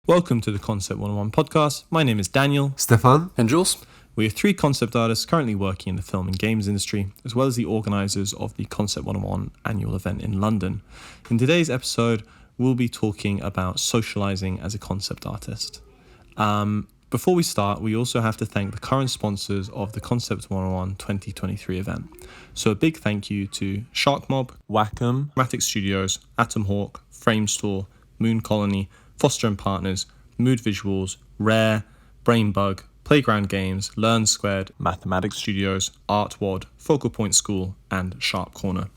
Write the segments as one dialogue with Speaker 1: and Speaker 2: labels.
Speaker 1: Welcome to the Concept 101 podcast. My name is Daniel.
Speaker 2: Stefan.
Speaker 3: And Jules.
Speaker 1: We are three concept artists currently working in the film and games industry, as well as the organisers of the Concept 101 annual event in London. In today's episode, we'll be talking about socialising as a concept artist. Before we start, we also have to thank the current sponsors of the Concept 101 2023 event. So a big thank you to Shark Mob, Wacom, Matic Studios, Atom Hawk, Frame Store, Moon Colony, Foster & Partners, Mood Visuals, Rare, Brainbug, Playground Games, Learn Squared, Mathematics Studios, Artwad, Focal Point School, and Sharp Corner.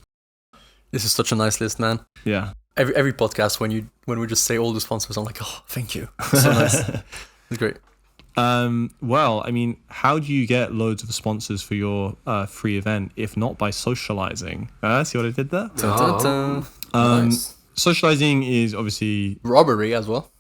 Speaker 3: This is such a nice list, man.
Speaker 1: Yeah.
Speaker 3: Every podcast when we just say all the sponsors, I'm like, oh, thank you. It's so nice. It's great.
Speaker 1: Well, I mean, how do you get loads of sponsors for your free event if not by socializing? See what I did there?
Speaker 3: Nice.
Speaker 1: Socializing is obviously
Speaker 3: Robbery as well.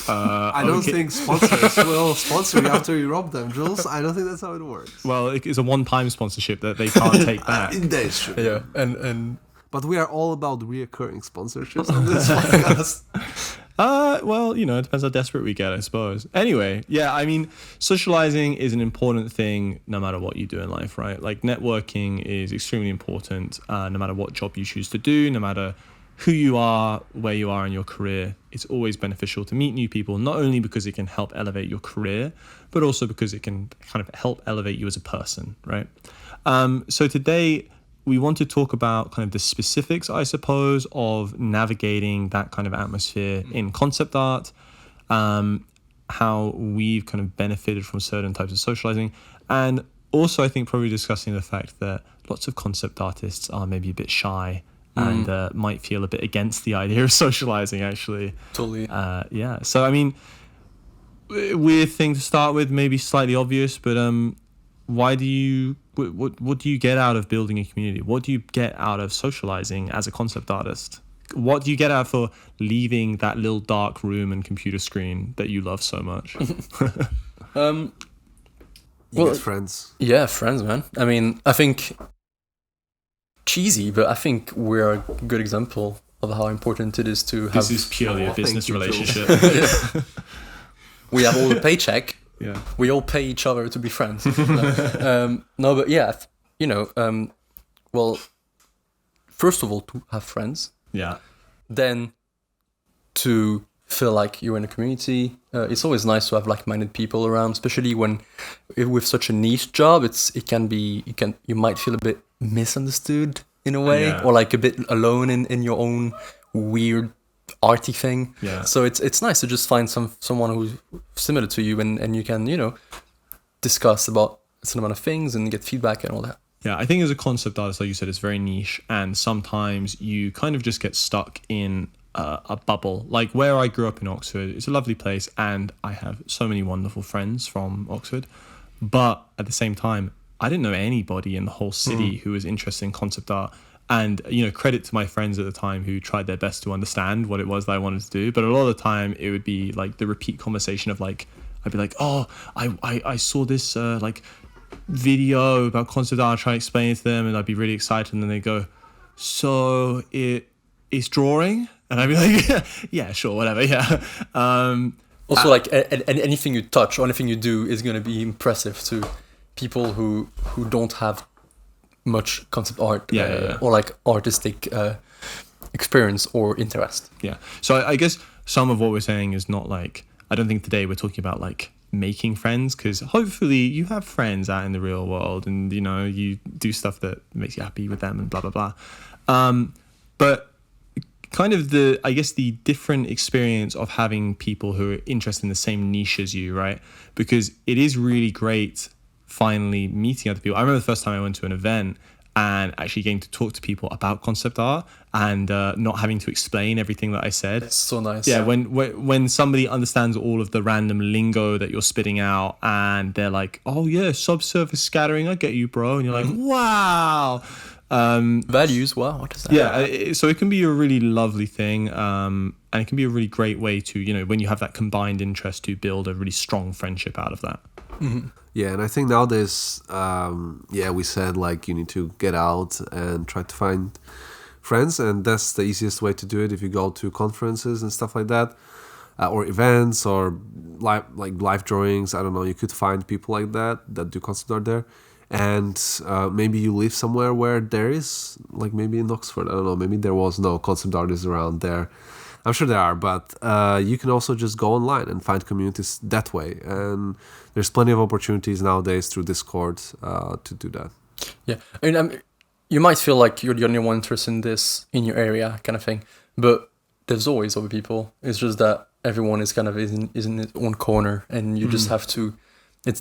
Speaker 2: I don't think sponsors will sponsor you after you rob them, Jules. I don't think that's how it works.
Speaker 1: Well, it's a one-time sponsorship that they can't take back.
Speaker 2: That is true.
Speaker 3: Yeah, and
Speaker 2: but we are all about reoccurring sponsorships on this podcast.
Speaker 1: Well, it depends how desperate we get, I suppose. Anyway, yeah, I mean, socializing is an important thing no matter what you do in life, right? Like, networking is extremely important no matter what job you choose to do, no matter who you are, where you are in your career. It's always beneficial to meet new people, not only because it can help elevate your career, but also because it can kind of help elevate you as a person, right? So today we want to talk about kind of the specifics, I suppose, of navigating that kind of atmosphere in concept art, how we've kind of benefited from certain types of socializing, and also I think probably discussing the fact that lots of concept artists are maybe a bit shy and might feel a bit against the idea of socializing, actually.
Speaker 3: Totally.
Speaker 1: Yeah. So, I mean, weird thing to start with, maybe slightly obvious, but what do you get out of building a community? What do you get out of socializing as a concept artist? What do you get out for leaving that little dark room and computer screen that you love so much?
Speaker 2: You get friends.
Speaker 3: Yeah, friends, man. I mean, I think cheesy, but I think we're a good example of how important it is to have.
Speaker 1: This is purely a business relationship.
Speaker 3: We have all the paycheck.
Speaker 1: Yeah.
Speaker 3: We all pay each other to be friends. No, but yeah, well, first of all, to have friends.
Speaker 1: Yeah.
Speaker 3: Then to feel like you're in a community. It's always nice to have like-minded people around, especially with such a niche job. You might feel a bit misunderstood in a way, or like a bit alone in your own weird arty thing.
Speaker 1: Yeah.
Speaker 3: So it's nice to just find someone who's similar to you and you can discuss about some amount of things and get feedback and all that.
Speaker 1: Yeah, I think as a concept artist, like you said, it's very niche, and sometimes you kind of just get stuck in a bubble. Like where I grew up in Oxford, it's a lovely place, and I have so many wonderful friends from Oxford. But at the same time, I didn't know anybody in the whole city who was interested in concept art. And, credit to my friends at the time who tried their best to understand what it was that I wanted to do. But a lot of the time it would be like the repeat conversation of like, I'd be like, oh, I saw this like video about concept art, try to explain it to them, and I'd be really excited. And then they go, so it's drawing? And I'd be like, yeah, sure, whatever, yeah.
Speaker 3: Also, like anything you touch or anything you do is going to be impressive to people who don't have much concept art or like artistic experience or interest.
Speaker 1: Yeah. So I guess some of what we're saying is not like, I don't think today we're talking about like making friends, because hopefully you have friends out in the real world and, you do stuff that makes you happy with them and blah, blah, blah. But kind of the different experience of having people who are interested in the same niche as you, right? Because it is really great finally meeting other people. I remember the first time I went to an event and actually getting to talk to people about concept art and not having to explain everything that I said.
Speaker 3: It's so nice.
Speaker 1: Yeah, when somebody understands all of the random lingo that you're spitting out and they're like, oh yeah, subsurface scattering, I get you, bro. And you're like, wow.
Speaker 3: Values, wow, what is that?
Speaker 1: Yeah, so it can be a really lovely thing, and it can be a really great way to, when you have that combined interest, to build a really strong friendship out of that.
Speaker 3: Mm-hmm.
Speaker 2: Yeah, and I think nowadays, we said like you need to get out and try to find friends, and that's the easiest way to do it if you go to conferences and stuff like that. or events or live drawings. I don't know. You could find people like that do concept art there. And maybe you live somewhere where there is, like maybe in Oxford, I don't know, maybe there was no concept artists around there. I'm sure there are, but you can also just go online and find communities that way. And there's plenty of opportunities nowadays through Discord to do that.
Speaker 3: Yeah, I mean, you might feel like you're the only one interested in this in your area, kind of thing. But there's always other people. It's just that everyone is kind of is in its own corner, and you just have to.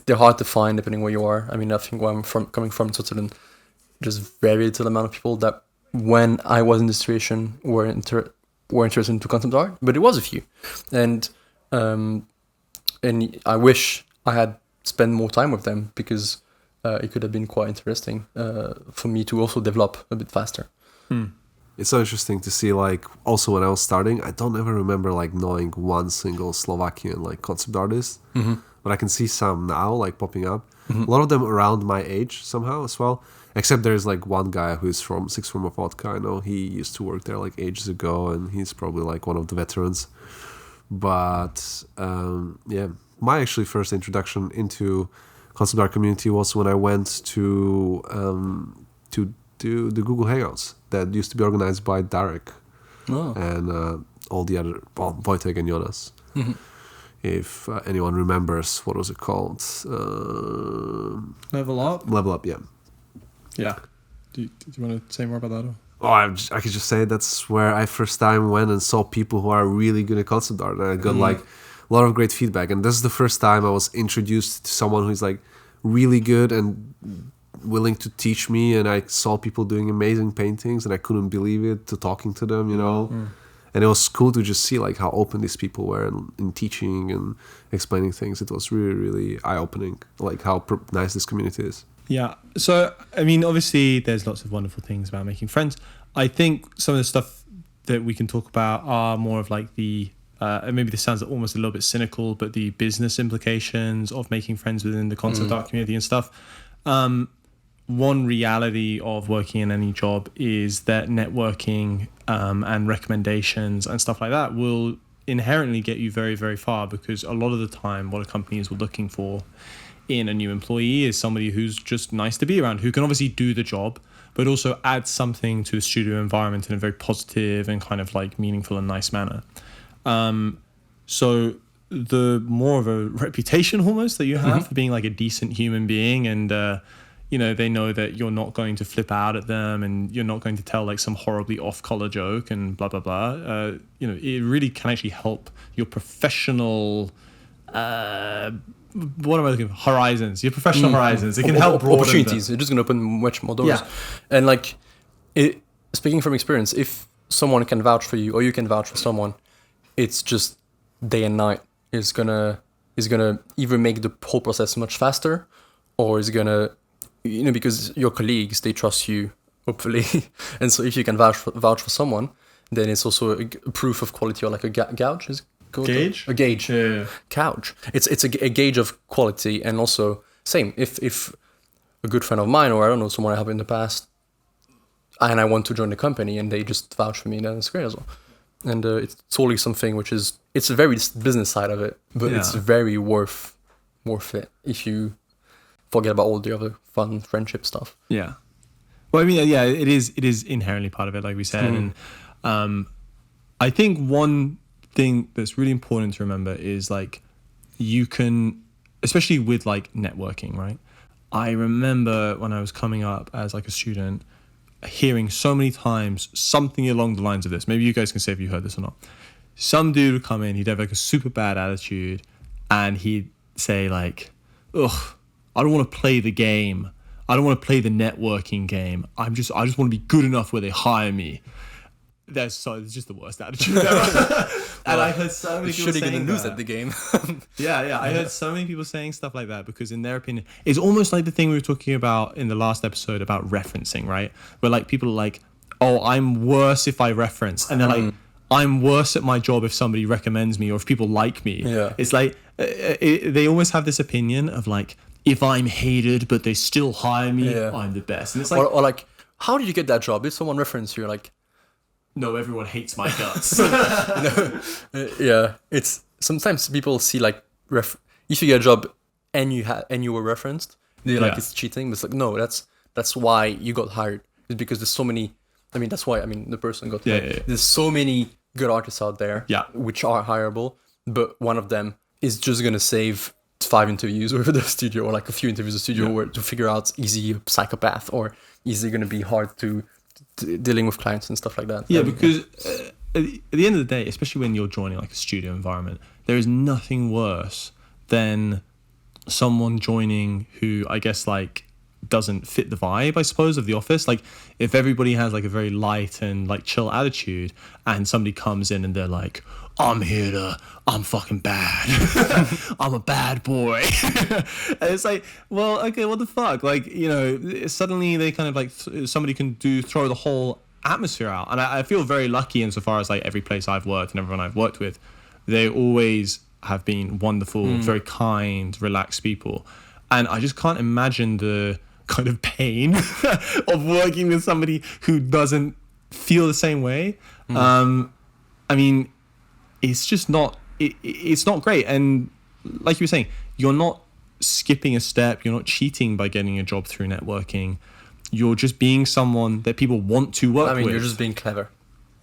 Speaker 3: They're hard to find depending where you are. I mean, I think where I'm coming from Switzerland, just very little amount of people that when I was in this situation were interested into concept art, but it was a few, and I wish I had spent more time with them because it could have been quite interesting for me to also develop a bit faster.
Speaker 2: It's so interesting to see, like, also when I was starting, I don't ever remember like knowing one single Slovakian like concept artist. But I can see some now, like, popping up. A lot of them around my age somehow as well. Except there's, like, one guy who's from Sixth Form of Vodka. I know he used to work there, like, ages ago, and he's probably, like, one of the veterans. But, yeah, my actually first introduction into concept art community was when I went to do the Google Hangouts that used to be organized by Darek and all the other, well, Wojtek and Jonas. If anyone remembers, what was it called?
Speaker 1: Level Up?
Speaker 2: Level Up, yeah.
Speaker 1: Yeah. Do you want to say more about that?
Speaker 2: Oh, I could just say that's where I first time went and saw people who are really good at concept art. And I got like a lot of great feedback. And this is the first time I was introduced to someone who's like really good and willing to teach me. And I saw people doing amazing paintings and I couldn't believe it to talking to them, you know. And it was cool to just see like how open these people were in teaching and explaining things. It was really, really eye-opening, like how nice this community is.
Speaker 1: Yeah. So, I mean, obviously there's lots of wonderful things about making friends. I think some of the stuff that we can talk about are more of like the, maybe this sounds almost a little bit cynical, but the business implications of making friends within the concept art community and stuff. One reality of working in any job is that networking and recommendations and stuff like that will inherently get you very, very far, because a lot of the time what a company is looking for in a new employee is somebody who's just nice to be around, who can obviously do the job, but also add something to the studio environment in a very positive and kind of like meaningful and nice manner. So the more of a reputation almost that you have for being like a decent human being, and you know, they know that you're not going to flip out at them and you're not going to tell like some horribly off-color joke and blah, blah, blah. You know, it really can actually help your professional, what am I looking for? Horizons, your professional horizons. It can help broaden
Speaker 3: opportunities. It's just going to open much more doors. Yeah. And like, speaking from experience, if someone can vouch for you or you can vouch for someone, it's just day and night. Is gonna either make the whole process much faster, or is gonna, you know, because your colleagues, they trust you, hopefully. And so if you can vouch for someone, then it's also a proof of quality, or like a gauge. Is it called?
Speaker 1: Gauge?
Speaker 3: A gauge.
Speaker 1: Yeah.
Speaker 3: Couch. It's a gauge of quality. And also, same, if a good friend of mine, or I don't know, someone I have in the past, and I want to join the company and they just vouch for me, then it's great as well. And it's totally something which is, it's a very business side of it, but it's very worth it if you forget about all the other fun friendship stuff.
Speaker 1: Yeah. Well, I mean, yeah, it is inherently part of it, like we said. And I think one thing that's really important to remember is like, you can, especially with like networking, right? I remember when I was coming up as like a student, hearing so many times something along the lines of this. Maybe you guys can say if you heard this or not. Some dude would come in, he'd have like a super bad attitude, and he'd say like, ugh, I don't want to play the game. I don't want to play the networking game. I just want to be good enough where they hire me. It's just the worst attitude ever. And I heard so many people saying
Speaker 3: lose at the game.
Speaker 1: Yeah. I heard so many people saying stuff like that because in their opinion, it's almost like the thing we were talking about in the last episode about referencing, right? Where like people are like, oh, I'm worse if I reference. And they're like, I'm worse at my job if somebody recommends me or if people like me.
Speaker 3: Yeah.
Speaker 1: It's like, they almost have this opinion of like, if I'm hated but they still hire me, I'm the best. And it's like,
Speaker 3: or like, how did you get that job? Did someone reference you? Like,
Speaker 1: no, everyone hates my guts.
Speaker 3: Yeah, it's sometimes people see like if you get a job and you were referenced, they're like
Speaker 1: Yeah.
Speaker 3: it's cheating. But it's like no, that's why you got hired. It's because there's so many. I mean, that's why the person got hired.
Speaker 1: Yeah.
Speaker 3: There's so many good artists out there,
Speaker 1: Yeah.
Speaker 3: which are hireable, but one of them is just gonna save 5 interviews with the studio or like a few interviews with the studio where to figure out is he a psychopath or is he gonna be hard to dealing with clients and stuff like that.
Speaker 1: Yeah, because at the end of the day, especially when you're joining like a studio environment, there is nothing worse than someone joining who I guess like doesn't fit the vibe, I suppose, of the office. Like if everybody has like a very light and like chill attitude and somebody comes in and they're like, I'm fucking bad. I'm a bad boy. And it's like, well, okay, what the fuck? Like, you know, suddenly they kind of like, somebody can throw the whole atmosphere out. And I feel very lucky insofar as like every place I've worked and everyone I've worked with, they always have been wonderful, very kind, relaxed people. And I just can't imagine the kind of pain of working with somebody who doesn't feel the same way. I mean, it's just not, it's not great. And like you were saying, you're not skipping a step. You're not cheating by getting a job through networking. You're just being someone that people want to work with.
Speaker 3: you're just being clever.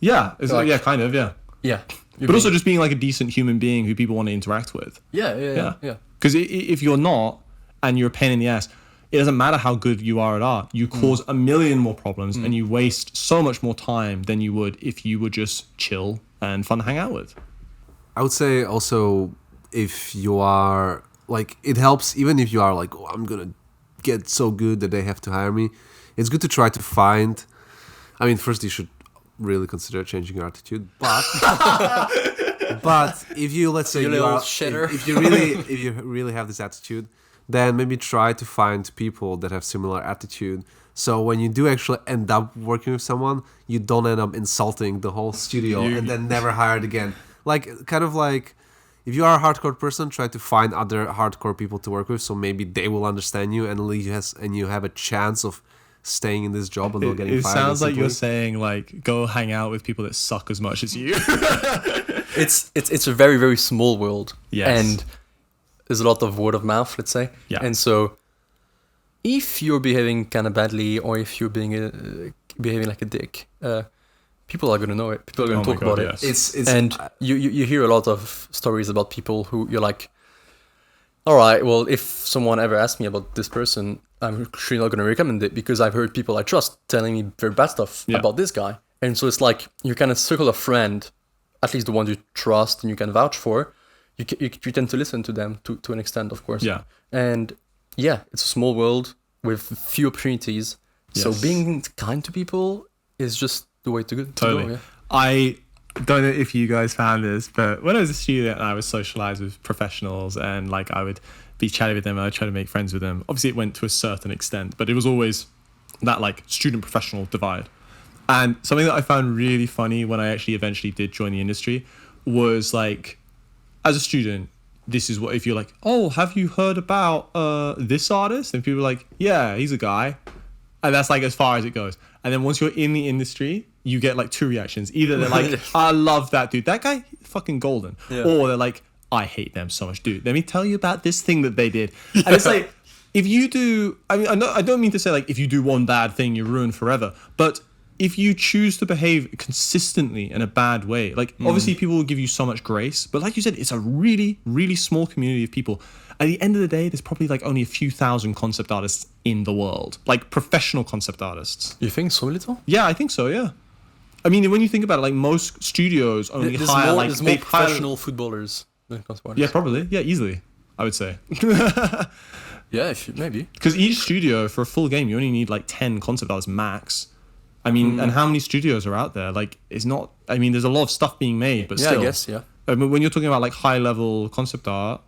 Speaker 1: Yeah.
Speaker 3: Like-
Speaker 1: yeah, kind of, yeah.
Speaker 3: Yeah.
Speaker 1: But also just being like a decent human being who people want to interact with.
Speaker 3: Yeah.
Speaker 1: Because if you're not, and you're a pain in the ass, it doesn't matter how good you are at art. You cause a million more problems and you waste so much more time than you would if you were just chill and fun to hang out with.
Speaker 2: I would say also if you are like, it helps even if you are like, oh, I'm gonna get so good that they have to hire me. It's good to try to find. I mean, first you should really consider changing your attitude, but but if you, let's say
Speaker 3: You
Speaker 2: you
Speaker 3: little
Speaker 2: are,
Speaker 3: shitter.
Speaker 2: if you really have this attitude, then maybe try to find people that have similar attitude. So when you do actually end up working with someone, you don't end up insulting the whole studio and then never hired again. Like, kind of like, if you are a hardcore person, try to find other hardcore people to work with, so maybe they will understand you and you have a chance of staying in this job and not getting
Speaker 1: It
Speaker 2: fired.
Speaker 1: sounds like you're
Speaker 2: instantly.
Speaker 1: saying like go hang out with people that suck as much as you.
Speaker 3: It's a very, very small world.
Speaker 1: Yes.
Speaker 3: And there's a lot of word of mouth, let's say.
Speaker 1: Yeah.
Speaker 3: And so if you're behaving kind of badly or if you're behaving like a dick, people are going to know it. People are going to talk about it.
Speaker 2: It's
Speaker 3: And you hear a lot of stories about people who you're like, all right, well, if someone ever asks me about this person, I'm sure not going to recommend it because I've heard people I trust telling me very bad stuff
Speaker 1: Yeah.
Speaker 3: about this guy. And so it's like you kind of circle of friend, at least the ones you trust and you can vouch for, you tend to listen to them to an extent, of course.
Speaker 1: Yeah.
Speaker 3: And yeah, it's a small world with few opportunities. So
Speaker 1: Yes.
Speaker 3: being kind to people is just the way to go.
Speaker 1: Totally.
Speaker 3: Yeah.
Speaker 1: I don't know if you guys found this, but when I was a student, I would socialize with professionals and like I would be chatting with them and I'd try to make friends with them. Obviously, it went to a certain extent, but it was always that like student professional divide. And something that I found really funny when I actually eventually did join the industry was like, as a student, this is what if you're like, oh, have you heard about this artist? And people are like, yeah, he's a guy. And that's like as far as it goes. And then once you're in the industry, you get like two reactions. Either they're like, I love that dude. That guy, fucking golden.
Speaker 3: Yeah.
Speaker 1: Or they're like, I hate them so much. Dude, let me tell you about this thing that they did. And it's like, if you do, I mean, I don't mean to say like, if you do one bad thing, you're ruined forever. But if you choose to behave consistently in a bad way, like obviously people will give you so much grace. But like you said, it's a really, really small community of people. At the end of the day, there's probably like only a few thousand concept artists in the world, like professional concept artists.
Speaker 3: You think so little?
Speaker 1: Yeah, I think so. Yeah, I mean, when you think about it, like most studios only hire like
Speaker 3: there's
Speaker 1: they
Speaker 3: more
Speaker 1: hire-
Speaker 3: professional footballers than concept artists.
Speaker 1: Yeah, probably. Yeah, easily. I would say
Speaker 3: Yeah, maybe.
Speaker 1: because each studio for a full game, you only need like 10 concept artists max. I mean, and how many studios are out there? Like, it's not. I mean, there's a lot of stuff being made, but
Speaker 3: Yeah,
Speaker 1: still.
Speaker 3: I guess, yeah.
Speaker 1: I mean, when you're talking about like high level concept art,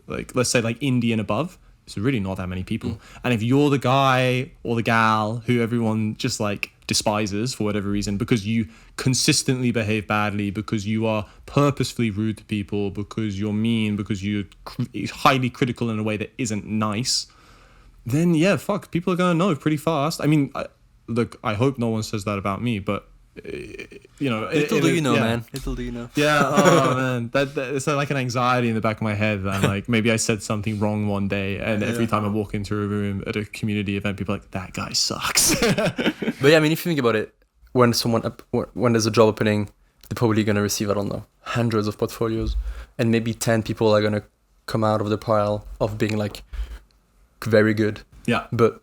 Speaker 1: like let's say like indie and above, it's really not that many people. And if you're the guy or the gal who everyone just like despises for whatever reason because you consistently behave badly, because you are purposefully rude to people, because you're mean, because you're highly critical in a way that isn't nice, then yeah, fuck, people are gonna know pretty fast. I mean, look, I hope no one says that about me, but
Speaker 3: Little do you know, man. Little do you know.
Speaker 1: Yeah, oh man, that it's like an anxiety in the back of my head. That like maybe I said something wrong one day, and every time I walk into a room at a community event, people are like, that guy sucks.
Speaker 3: But yeah, I mean, if you think about it, when there's a job opening, they're probably gonna receive, I don't know, hundreds of portfolios, and maybe 10 people are gonna come out of the pile of being like very good.
Speaker 1: Yeah.
Speaker 3: But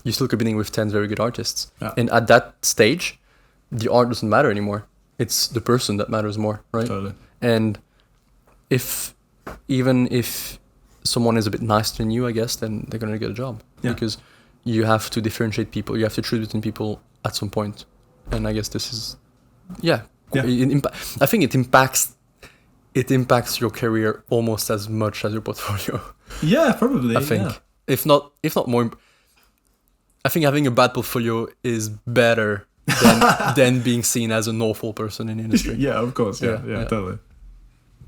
Speaker 3: you're still competing with 10 very good artists,
Speaker 1: Yeah.
Speaker 3: and at that stage, the art doesn't matter anymore. It's the person that matters more, right?
Speaker 1: Totally.
Speaker 3: And even if someone is a bit nicer than you, I guess, then they're gonna get a job.
Speaker 1: Yeah.
Speaker 3: Because you have to differentiate people. You have to choose between people at some point. And I guess this is,
Speaker 1: Yeah.
Speaker 3: I think it impacts your career almost as much as your portfolio.
Speaker 1: Yeah, probably.
Speaker 3: I think,
Speaker 1: yeah.
Speaker 3: if not more. I think having a bad portfolio is better than being seen as an awful person in the industry.
Speaker 1: Yeah, of course. Yeah,
Speaker 3: Yeah.
Speaker 1: totally.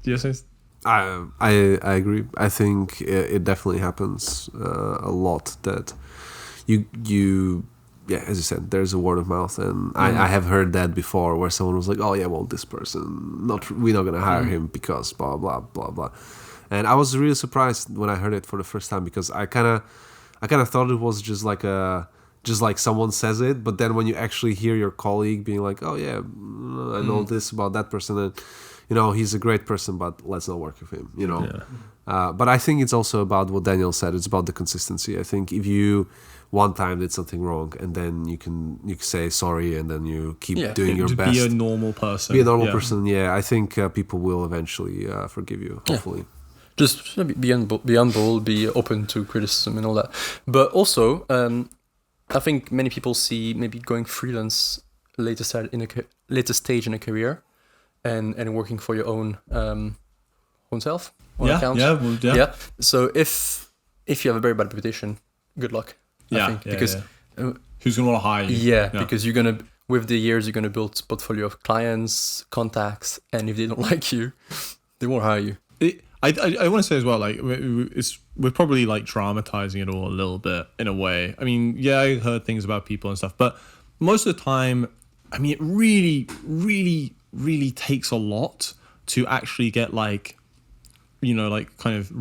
Speaker 1: Yes.
Speaker 2: I agree. I think it definitely happens a lot that you yeah, as you said, there's a word of mouth, and I have heard that before, where someone was like, oh yeah, well, this person, we're not gonna hire him because blah blah blah blah. And I was really surprised when I heard it for the first time, because I kind of thought it was just like someone says it, but then when you actually hear your colleague being like, oh yeah, I know this about that person, and he's a great person, but let's not work with him. But I think it's also about what Daniel said. It's about the consistency. I think if you one time did something wrong, and then you can say sorry, and then you keep doing your best.
Speaker 1: Be a normal person.
Speaker 2: Be a normal person. Yeah, I think people will eventually forgive you. Hopefully.
Speaker 3: Just be humble, be open to criticism and all that. But also, I think many people see maybe going freelance later stage in a career, and working for your own self. Yeah. So if you have a very bad reputation, good luck. I think, because
Speaker 1: who's gonna want to hire you?
Speaker 3: Yeah, because with the years you're gonna build portfolio of clients, contacts, and if they don't like you, they won't hire you.
Speaker 1: I want to say as well, like we're probably like dramatizing it all a little bit in a way. I mean, yeah, I heard things about people and stuff, but most of the time, I mean, it really, really, really takes a lot to actually get like, like kind of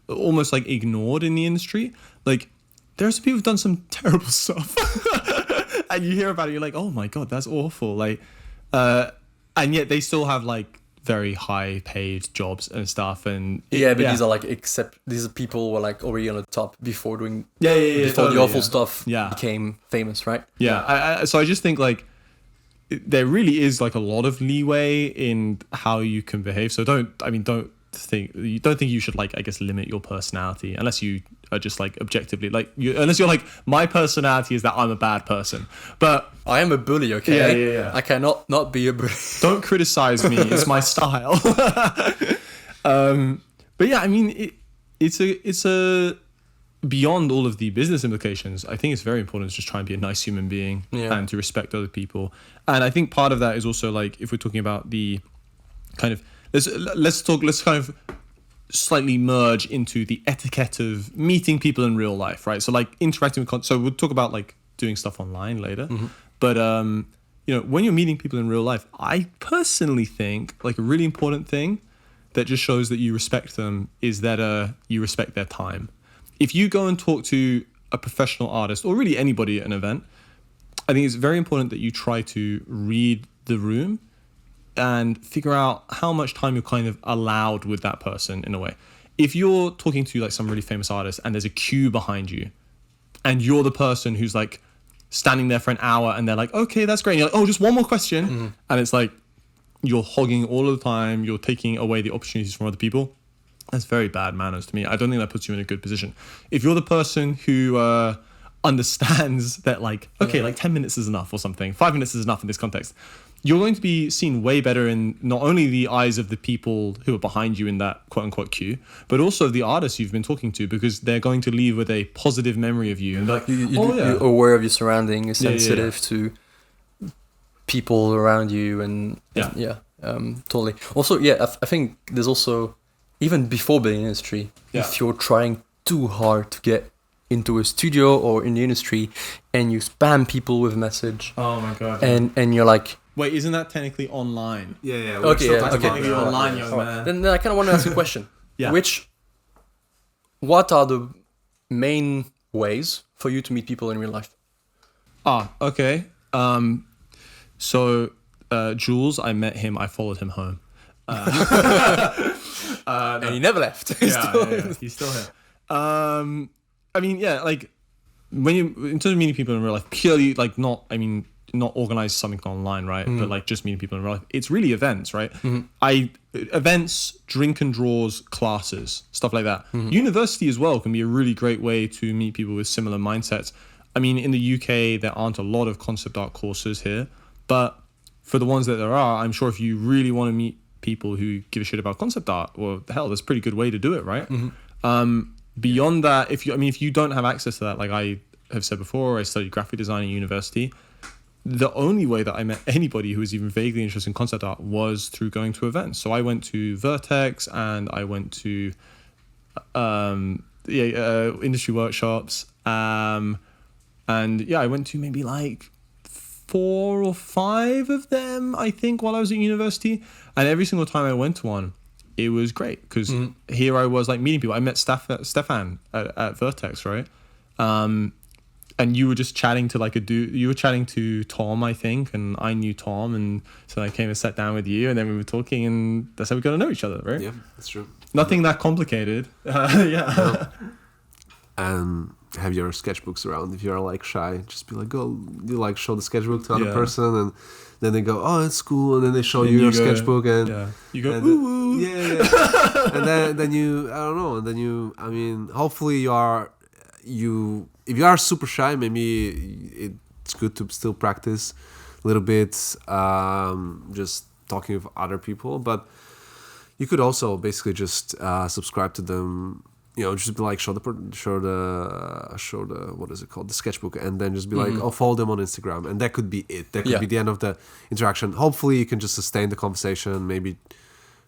Speaker 1: almost like ignored in the industry. Like, there's some people who've done some terrible stuff, and you hear about it, you're like, oh my god, that's awful. Like, and yet they still have like very high paid jobs and stuff, and
Speaker 3: these are people who are like already on the top before doing
Speaker 1: before
Speaker 3: totally, the awful stuff
Speaker 1: Yeah.
Speaker 3: became famous, right?
Speaker 1: Yeah. So I just think like there really is like a lot of leeway in how you can behave. So don't think you should like, I guess, limit your personality unless you are just like objectively like unless you're like, my personality is that I'm a bad person, but
Speaker 3: I am a bully. Okay.
Speaker 1: Yeah.
Speaker 3: I cannot not be a bully.
Speaker 1: Don't criticize me. It's my style. But yeah, I mean, it's a beyond all of the business implications. I think it's very important to just try and be a nice human being and to respect other people. And I think part of that is also like, if we're talking about the kind of let's kind of slightly merge into the etiquette of meeting people in real life, right? So like interacting with so we'll talk about like doing stuff online later, but when you're meeting people in real life, I personally think like a really important thing that just shows that you respect them is that you respect their time. If you go and talk to a professional artist or really anybody at an event, I think it's very important that you try to read the room and figure out how much time you're kind of allowed with that person in a way. If you're talking to like some really famous artist and there's a queue behind you and you're the person who's like standing there for an hour and they're like, okay, that's great. And you're like, oh, just one more question. And it's like, you're hogging all of the time. You're taking away the opportunities from other people. That's very bad manners to me. I don't think that puts you in a good position. If you're the person who understands that like, okay, like 10 minutes is enough or something, 5 minutes is enough in this context, you're going to be seen way better in not only the eyes of the people who are behind you in that quote unquote queue, but also the artists you've been talking to, because they're going to leave with a positive memory of you. And like,
Speaker 3: you're aware of your surroundings, sensitive to people around you, and totally. Also, I think there's also, even before being in the industry, if you're trying too hard to get into a studio or in the industry and you spam people with a message,
Speaker 1: oh my god,
Speaker 3: and you're like,
Speaker 1: Wait, isn't that technically online?
Speaker 2: Yeah.
Speaker 3: Okay, yeah, okay.
Speaker 1: Technically online, young
Speaker 3: Alright.
Speaker 1: man.
Speaker 3: Then I kind of want to ask you a question.
Speaker 1: Yeah.
Speaker 3: What are the main ways for you to meet people in real life?
Speaker 1: Okay. So Jules, I met him. I followed him home.
Speaker 3: And he never left. He's still-
Speaker 1: He's still here. I mean, yeah, like when you in terms of meeting people in real life, purely like not organize something online, right? But like just meeting people in real life. It's really events, right? Events, drink and draws, classes, stuff like that. University as well can be a really great way to meet people with similar mindsets. I mean, in the UK, there aren't a lot of concept art courses here, but for the ones that there are, I'm sure if you really want to meet people who give a shit about concept art, well, hell, that's a pretty good way to do it, right? Beyond that, if you don't have access to that, like I have said before, I studied graphic design at university. The only way that I met anybody who was even vaguely interested in concept art was through going to events. So I went to Vertex and I went to industry workshops. And yeah, I went to maybe like 4 or 5 of them, I think, while I was at university. And every single time I went to one, it was great because here I was like meeting people. I met Stefan at Vertex, right? And you were just chatting to like a dude. You were chatting to Tom, I think, and I knew Tom, and so I came and sat down with you, and then we were talking, and that's how we got to know each other, right?
Speaker 2: Yeah, that's true.
Speaker 1: Nothing that complicated. Yeah.
Speaker 2: And have your sketchbooks around. If you're like shy, just be like, go, you like show the sketchbook to another person, and then they go, oh, it's cool, and then they show you your sketchbook, and
Speaker 1: you go,
Speaker 2: and
Speaker 1: ooh,
Speaker 2: and then you, I don't know, and then you, I mean, hopefully if you are super shy, maybe it's good to still practice a little bit, just talking with other people, but you could also basically just subscribe to them. You know, just be like show the what is it called, the sketchbook, and then just be like, oh, follow them on Instagram, and that could be it. That could be the end of the interaction. Hopefully, you can just sustain the conversation. Maybe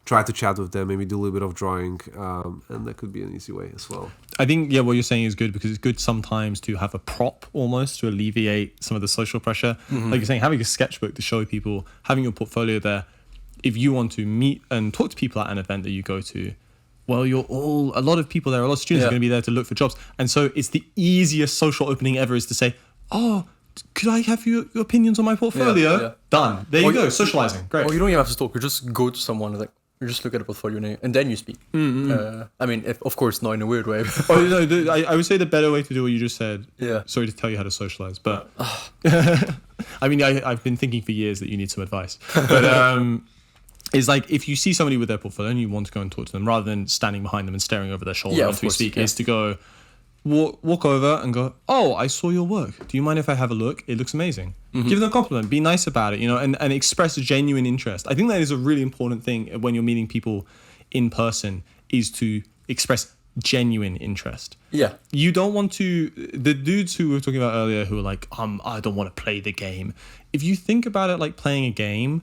Speaker 2: try to chat with them. Maybe do a little bit of drawing, and that could be an easy way as well.
Speaker 1: I think what you're saying is good because it's good sometimes to have a prop almost to alleviate some of the social pressure. Like you're saying, having a sketchbook to show people, having your portfolio there. If you want to meet and talk to people at an event that you go to, well, a lot of people there, a lot of students are going to be there to look for jobs. And so it's the easiest social opening ever is to say, oh, could I have your opinions on my portfolio?
Speaker 3: Yeah.
Speaker 1: Done. There you go. Socializing. Great.
Speaker 3: Or you don't even have to talk. You just go to someone like, you just look at the portfolio and then you speak. I mean, of course, not in a weird way.
Speaker 1: Oh, no, I would say the better way to do what you just said.
Speaker 3: Yeah.
Speaker 1: Sorry to tell you how to socialize, but I mean, I've been thinking for years that you need some advice. But is like if you see somebody with their portfolio and you want to go and talk to them, rather than standing behind them and staring over their shoulder after you speak, is to go walk over and go, oh, I saw your work. Do you mind if I have a look? It looks amazing. Give them a compliment. Be nice about it, and express genuine interest. I think that is a really important thing when you're meeting people in person, is to express genuine interest.
Speaker 3: Yeah.
Speaker 1: You don't want to, the dudes who we were talking about earlier who are like, I don't want to play the game. If you think about it like playing a game,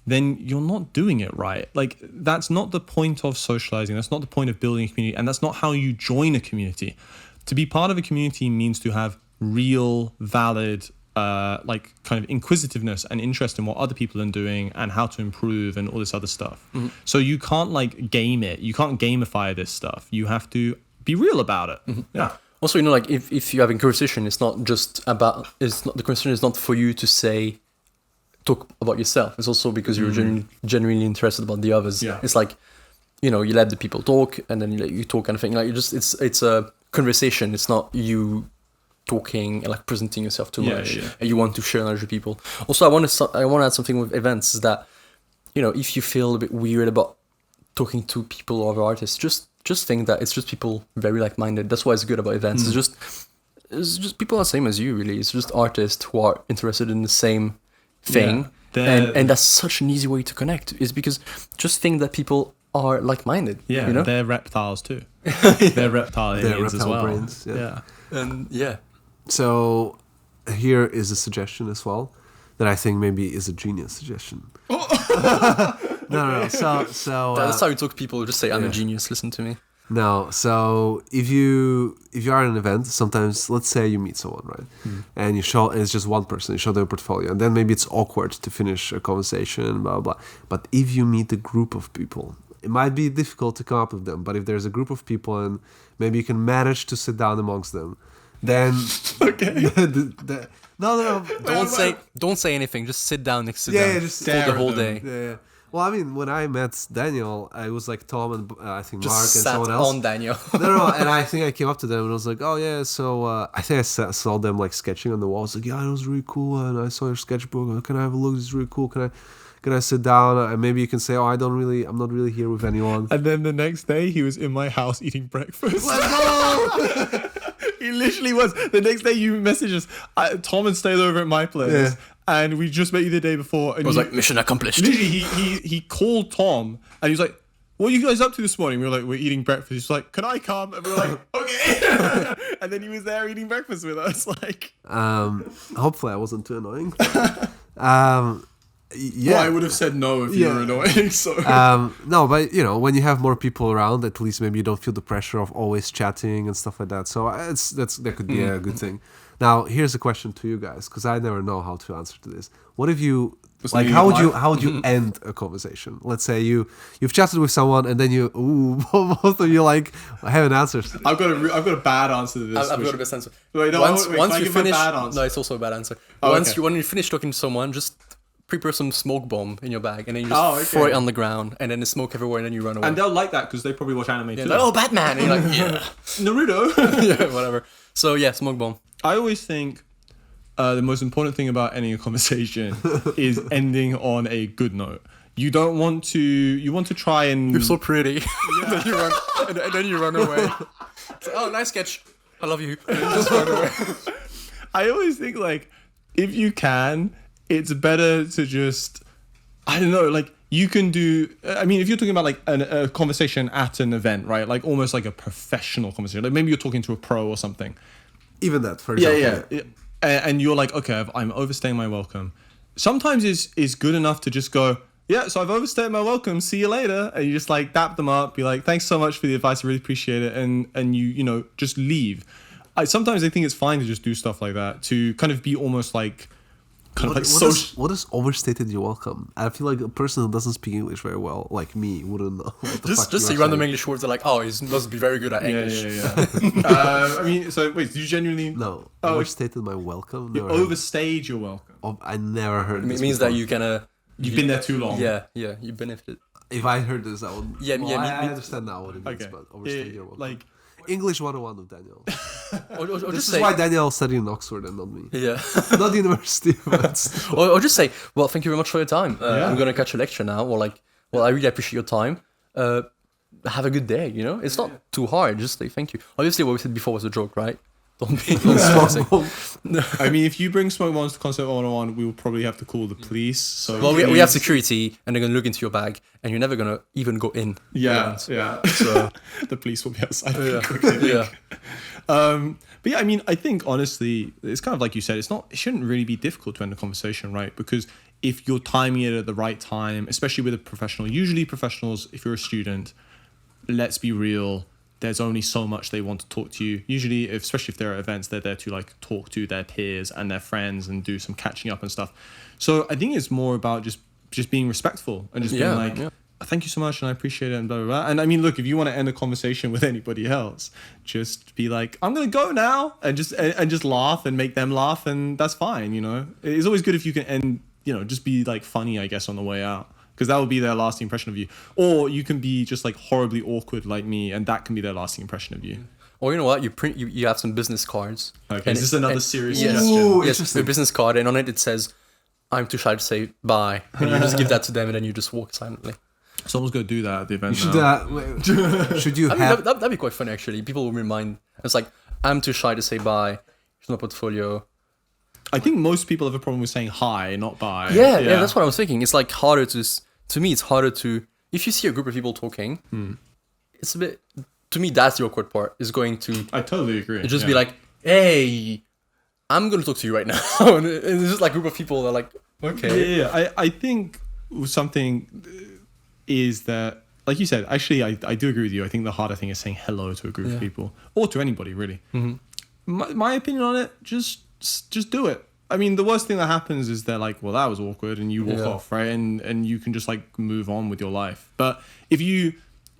Speaker 1: then you're not doing it right. Like, that's not the point of socializing. That's not the point of building a community. And that's not how you join a community. To be part of a community means to have real, valid, like kind of inquisitiveness and interest in what other people are doing and how to improve and all this other stuff. So you can't like game it. You can't gamify this stuff. You have to be real about it. Yeah.
Speaker 3: Also, like if you're having conversation, it's not just about, the conversation is not for you to talk about yourself. It's also because you're genuinely interested about the others.
Speaker 1: Yeah.
Speaker 3: It's like, you let the people talk and then you talk kind of thing. Like it's a conversation. It's not you talking and like presenting yourself too much. And you want to share knowledge with people. Also, I want to add something with events is that, if you feel a bit weird about talking to people or other artists, just think that it's just people very like-minded. That's why it's good about events. It's just people are the same as you, really. It's just artists who are interested in the same thing, and that's such an easy way to connect, is because just think that people are like-minded.
Speaker 1: They're reptiles too. They're reptile aliens as well.
Speaker 2: Brains,
Speaker 3: and
Speaker 2: so here is a suggestion as well that I think maybe is a genius suggestion. No. So
Speaker 3: that's how you talk to people. Just say, I'm a genius, listen to me.
Speaker 2: No, so if you are at an event, sometimes let's say you meet someone, right, and and it's just one person, you show their portfolio, and then maybe it's awkward to finish a conversation, blah blah. But if you meet a group of people, it might be difficult to come up with them. But if there's a group of people and maybe you can manage to sit down amongst them, then
Speaker 1: Okay.
Speaker 2: no.
Speaker 3: Don't say anything. Just sit down next to
Speaker 2: Yeah,
Speaker 3: them
Speaker 2: yeah, just
Speaker 3: for
Speaker 1: stare
Speaker 3: the
Speaker 1: at
Speaker 3: whole
Speaker 1: them.
Speaker 3: day.
Speaker 2: Yeah. Well, I mean, when I met Daniel, I was like Tom and I think
Speaker 3: Just
Speaker 2: Mark and
Speaker 3: sat
Speaker 2: someone else.
Speaker 3: on Daniel.
Speaker 2: No, and I think I came up to them and I was like, oh yeah, so I think I saw them like sketching on the wall. I was like, yeah, it was really cool, and I saw your sketchbook. Can I have a look? It's really cool. Can I sit down? And maybe you can say, oh, I'm not really here with anyone.
Speaker 1: And then the next day, he was in my house eating breakfast. He literally was. The next day, you messaged us. Tom had stayed over at my place,
Speaker 2: Yeah.
Speaker 1: and we just met you the day before. And
Speaker 3: It was
Speaker 1: you-
Speaker 3: like mission accomplished.
Speaker 1: literally, he called Tom, and he was like, "What are you guys up to this morning?" We were like, "We're eating breakfast." He's like, "Can I come?" And we were like, "Okay." And then he was there eating breakfast with us. Like,
Speaker 2: Hopefully I wasn't too annoying.
Speaker 1: yeah, I would have said no if you were annoying. So.
Speaker 2: No, but when you have more people around, at least maybe you don't feel the pressure of always chatting and stuff like that. So that could be a good thing. Now, here's a question to you guys, because I never know how to answer to this. What if you like?
Speaker 1: meaning
Speaker 2: How
Speaker 1: of
Speaker 2: would you
Speaker 1: life?
Speaker 2: how would you end a conversation? Let's say you've chatted with someone and then both of you like haven't answered.
Speaker 1: I've got a bad answer to this.
Speaker 3: I've got
Speaker 1: which-
Speaker 3: a best answer.
Speaker 1: Wait, no,
Speaker 3: once
Speaker 1: wait,
Speaker 3: once
Speaker 1: can I
Speaker 3: you
Speaker 1: give my
Speaker 3: finish,
Speaker 1: bad answer?
Speaker 3: no, it's also a bad answer.
Speaker 1: Oh,
Speaker 3: Once
Speaker 1: okay.
Speaker 3: when you finish talking to someone, just prepare some smoke bomb in your bag, and then you
Speaker 1: Oh,
Speaker 3: just
Speaker 1: okay.
Speaker 3: throw it on the ground, and then there's smoke everywhere, and then you run away.
Speaker 1: And they'll like that because they probably watch anime
Speaker 3: Yeah,
Speaker 1: too.
Speaker 3: like, oh, Batman! And you're like, yeah,
Speaker 1: Naruto.
Speaker 3: yeah, whatever. So yeah, smoke bomb.
Speaker 1: I always think the most important thing about ending a conversation is ending on a good note. You don't want to. You want to try and.
Speaker 3: You're so pretty. and then you run, and then you run away. It's like, oh, nice sketch. I love you. And you just run away.
Speaker 1: I always think like, if you can, it's better to just. I don't know. Like you can do. I mean, if you're talking about like a conversation at an event, right? Like almost like a professional conversation. Like maybe you're talking to a pro or something.
Speaker 2: Even that, for example.
Speaker 1: Yeah. And you're like, okay, I'm overstaying my welcome. Sometimes is good enough to just go, yeah, so I've overstayed my welcome. See you later. And you just like dap them up, be like, thanks so much for the advice. I really appreciate it. And you just leave. Sometimes I think it's fine to just do stuff like that to kind of be almost like
Speaker 2: What is overstated your welcome? I feel like a person who doesn't speak English very well, like me, wouldn't know. What the fuck
Speaker 3: Just say
Speaker 2: you are
Speaker 3: random
Speaker 2: saying.
Speaker 3: English words. They're like, oh, he must be very good at English.
Speaker 1: Yeah. I mean, so wait, do you genuinely?
Speaker 2: No,
Speaker 1: Oh,
Speaker 2: overstated my welcome.
Speaker 1: You
Speaker 2: Never heard-
Speaker 1: overstayed your welcome.
Speaker 2: I never heard.
Speaker 3: It
Speaker 2: This
Speaker 3: means
Speaker 2: before.
Speaker 3: that you kind
Speaker 1: You've been there too long.
Speaker 3: yeah, you benefited.
Speaker 2: If I heard this, I would.
Speaker 3: Yeah,
Speaker 2: well,
Speaker 3: yeah,
Speaker 2: I
Speaker 3: me-
Speaker 2: understand now what it means,
Speaker 1: Okay.
Speaker 2: but overstayed your welcome.
Speaker 1: Like,
Speaker 2: English 101 with Daniel.
Speaker 3: Or
Speaker 2: This
Speaker 3: just
Speaker 2: is
Speaker 3: say,
Speaker 2: why Daniel studied in Oxford and not me.
Speaker 3: yeah.
Speaker 2: Not university, but
Speaker 3: or just say, well, thank you very much for your time.
Speaker 1: Yeah.
Speaker 3: I'm gonna catch a lecture now. Or like, well, I really appreciate your time. Have a good day. It's not too hard. Just say thank you. Obviously, what we said before was a joke, right? Don't be stressing.
Speaker 1: I mean, if you bring smoke bombs to Concept 101, we will probably have to call the police. So
Speaker 3: Well, we have
Speaker 1: please-
Speaker 3: security, and they're gonna look into your bag, and you're never gonna even go in.
Speaker 1: Yeah. So the police will be outside. quickly.
Speaker 3: Yeah.
Speaker 1: But yeah, I mean, I think honestly, it's kind of like you said. It shouldn't really be difficult to end a conversation, right? Because if you're timing it at the right time, especially with a professional, usually professionals, if you're a student, let's be real, there's only so much they want to talk to you. Usually, especially if there are events, they're there to like talk to their peers and their friends and do some catching up and stuff. So I think it's more about just being respectful and just being like, thank you so much and I appreciate it and blah, blah, blah. And I mean, look, if you want to end a conversation with anybody else, just be like, I'm going to go now and just laugh and make them laugh. And that's fine. It's always good if you can end, just be like funny, I guess, on the way out. Because that will be their lasting impression of you. Or you can be just like horribly awkward like me, and that can be their lasting impression of you.
Speaker 3: Or you know what? You have some business cards.
Speaker 1: Okay, is this another serious
Speaker 3: yes,
Speaker 1: suggestion?
Speaker 2: Ooh,
Speaker 3: yes,
Speaker 2: interesting.
Speaker 3: a business card, and on it says, "I'm too shy to say bye," and you just give that to them, and then you just walk silently.
Speaker 1: Someone's going to do that at the event
Speaker 2: should
Speaker 1: now.
Speaker 2: should you
Speaker 3: I mean,
Speaker 2: have?
Speaker 3: that'd be quite funny actually. People will remind. It's like, I'm too shy to say bye. Here's my portfolio.
Speaker 1: I think most people have a problem with saying hi, not bye.
Speaker 3: Yeah, that's what I was thinking. It's like harder to me. It's harder to if you see a group of people talking. It's a bit. To me, that's the awkward part. Is going to
Speaker 1: I totally agree.
Speaker 3: just be like, hey, I'm going to talk to you right now. And it's just like a group of people that are like, okay.
Speaker 1: Yeah. I think something is that like you said, actually, I do agree with you. I think the harder thing is saying hello to a group of people, or to anybody really. My opinion on it, just do it. I mean, the worst thing that happens is they're like, well, that was awkward, and you walk off, right? And you can just like move on with your life. But if you,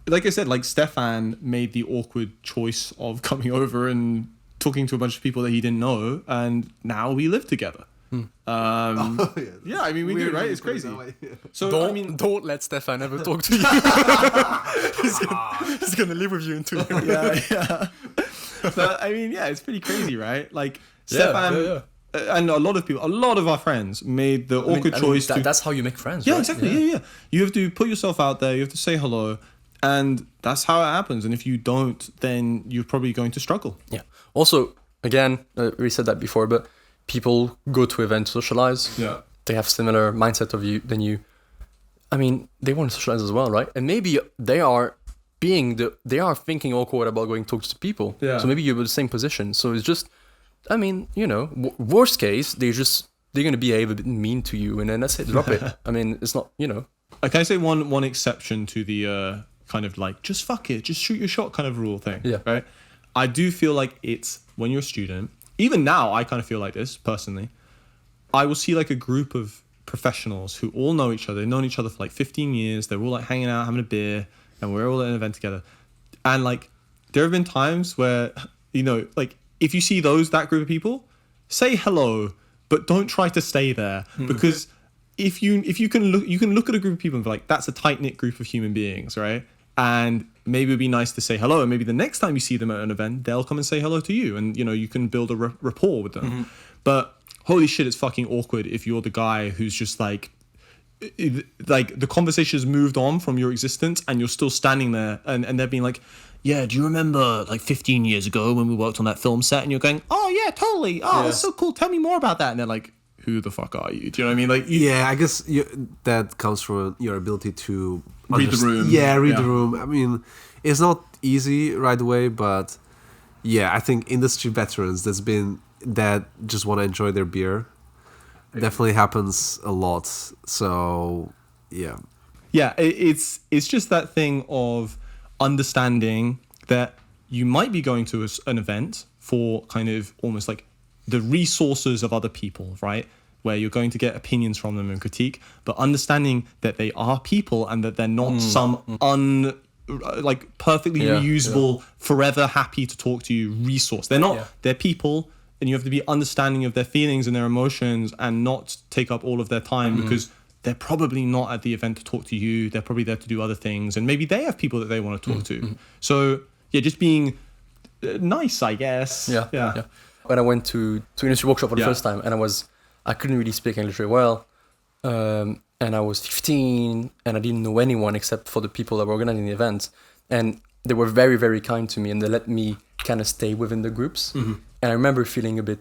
Speaker 1: like I said, like Stefan made the awkward choice of coming over and talking to a bunch of people that he didn't know, and now we live together. Yeah, I mean, we do, right? It's crazy. So
Speaker 3: Don't let Stefan ever talk to you. he's gonna live with you in 2 years.
Speaker 1: Yeah. But I mean, yeah, it's pretty crazy, right? Like Stefan and a lot of our friends made the awkward choice.
Speaker 3: That's how you make friends.
Speaker 1: Yeah,
Speaker 3: right?
Speaker 1: exactly. Yeah. You have to put yourself out there. You have to say hello, and that's how it happens. And if you don't, then you're probably going to struggle.
Speaker 3: Yeah. Also, again, we said that before, but people go to events to socialize.
Speaker 1: Yeah.
Speaker 3: They have similar mindset of you than you. I mean, they want to socialize as well, right? And maybe they are thinking awkward about going to talk to people.
Speaker 1: Yeah.
Speaker 3: So maybe you're in the same position. So it's just, I mean, you know, worst case, they're going to behave a bit mean to you, and then that's it, drop it. I mean, it's not, you know.
Speaker 1: Can I say one exception to the kind of like, just fuck it, just shoot your shot kind of rule thing?
Speaker 3: Yeah.
Speaker 1: Right? I do feel like it's when you're a student, even now I kind of feel like this personally, I will see like a group of professionals who all know each other. They've known each other for like 15 years. They're all like hanging out, having a beer, and we're all at an event together. And like, there have been times where, you know, like if you see that group of people, say hello, but don't try to stay there, because if you can look at a group of people and be like, that's a tight knit group of human beings, right? And maybe it'd be nice to say hello, and maybe the next time you see them at an event, they'll come and say hello to you, and you know, you can build a rapport with them. But holy shit, it's fucking awkward if you're the guy who's just like the conversation has moved on from your existence, and you're still standing there, and they're being like, yeah, do you remember like 15 years ago when we worked on that film set? And you're going, oh yeah, totally. Oh, that's so cool. Tell me more about that. And they're like, who the fuck are you? Do you know what I mean? Like,
Speaker 2: yeah, I guess that comes from your ability to
Speaker 1: read the room.
Speaker 2: Yeah, read the room. I mean, it's not easy right away, but yeah, I think industry veterans that just want to enjoy their beer definitely happens a lot. So yeah,
Speaker 1: it's just that thing of understanding that you might be going to an event for kind of almost like the resources of other people, right? Where you're going to get opinions from them and critique, but understanding that they are people and that they're not some perfectly reusable, forever happy to talk to you resource. They're not, they're people, and you have to be understanding of their feelings and their emotions and not take up all of their time because they're probably not at the event to talk to you. They're probably there to do other things, and maybe they have people that they want to talk to. So yeah, just being nice, I guess. Yeah.
Speaker 3: When I went to industry workshop for the first time, and I couldn't really speak English very well, and I was 15, and I didn't know anyone except for the people that were organizing the event, and they were very, very kind to me, and they let me kind of stay within the groups. And I remember feeling a bit,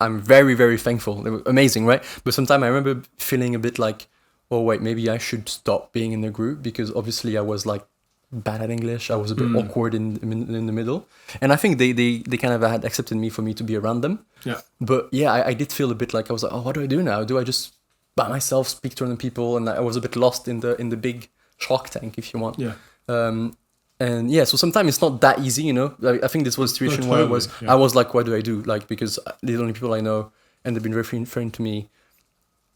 Speaker 3: I'm very, very thankful. They were amazing, right? But sometimes I remember feeling a bit like, oh wait, maybe I should stop being in the group, because obviously I was like bad at English. I was a bit awkward in the middle. And I think they kind of had accepted me for me to be around them.
Speaker 1: Yeah.
Speaker 3: But yeah, I did feel a bit like I was like, oh, what do I do now? Do I just by myself speak to random people? And I was a bit lost in the big shark tank, if you want.
Speaker 1: Yeah.
Speaker 3: And yeah, so sometimes it's not that easy, you know. I think this was a situation where I was like, what do I do? Like, because they're the only people I know, and they've been very friendly to me,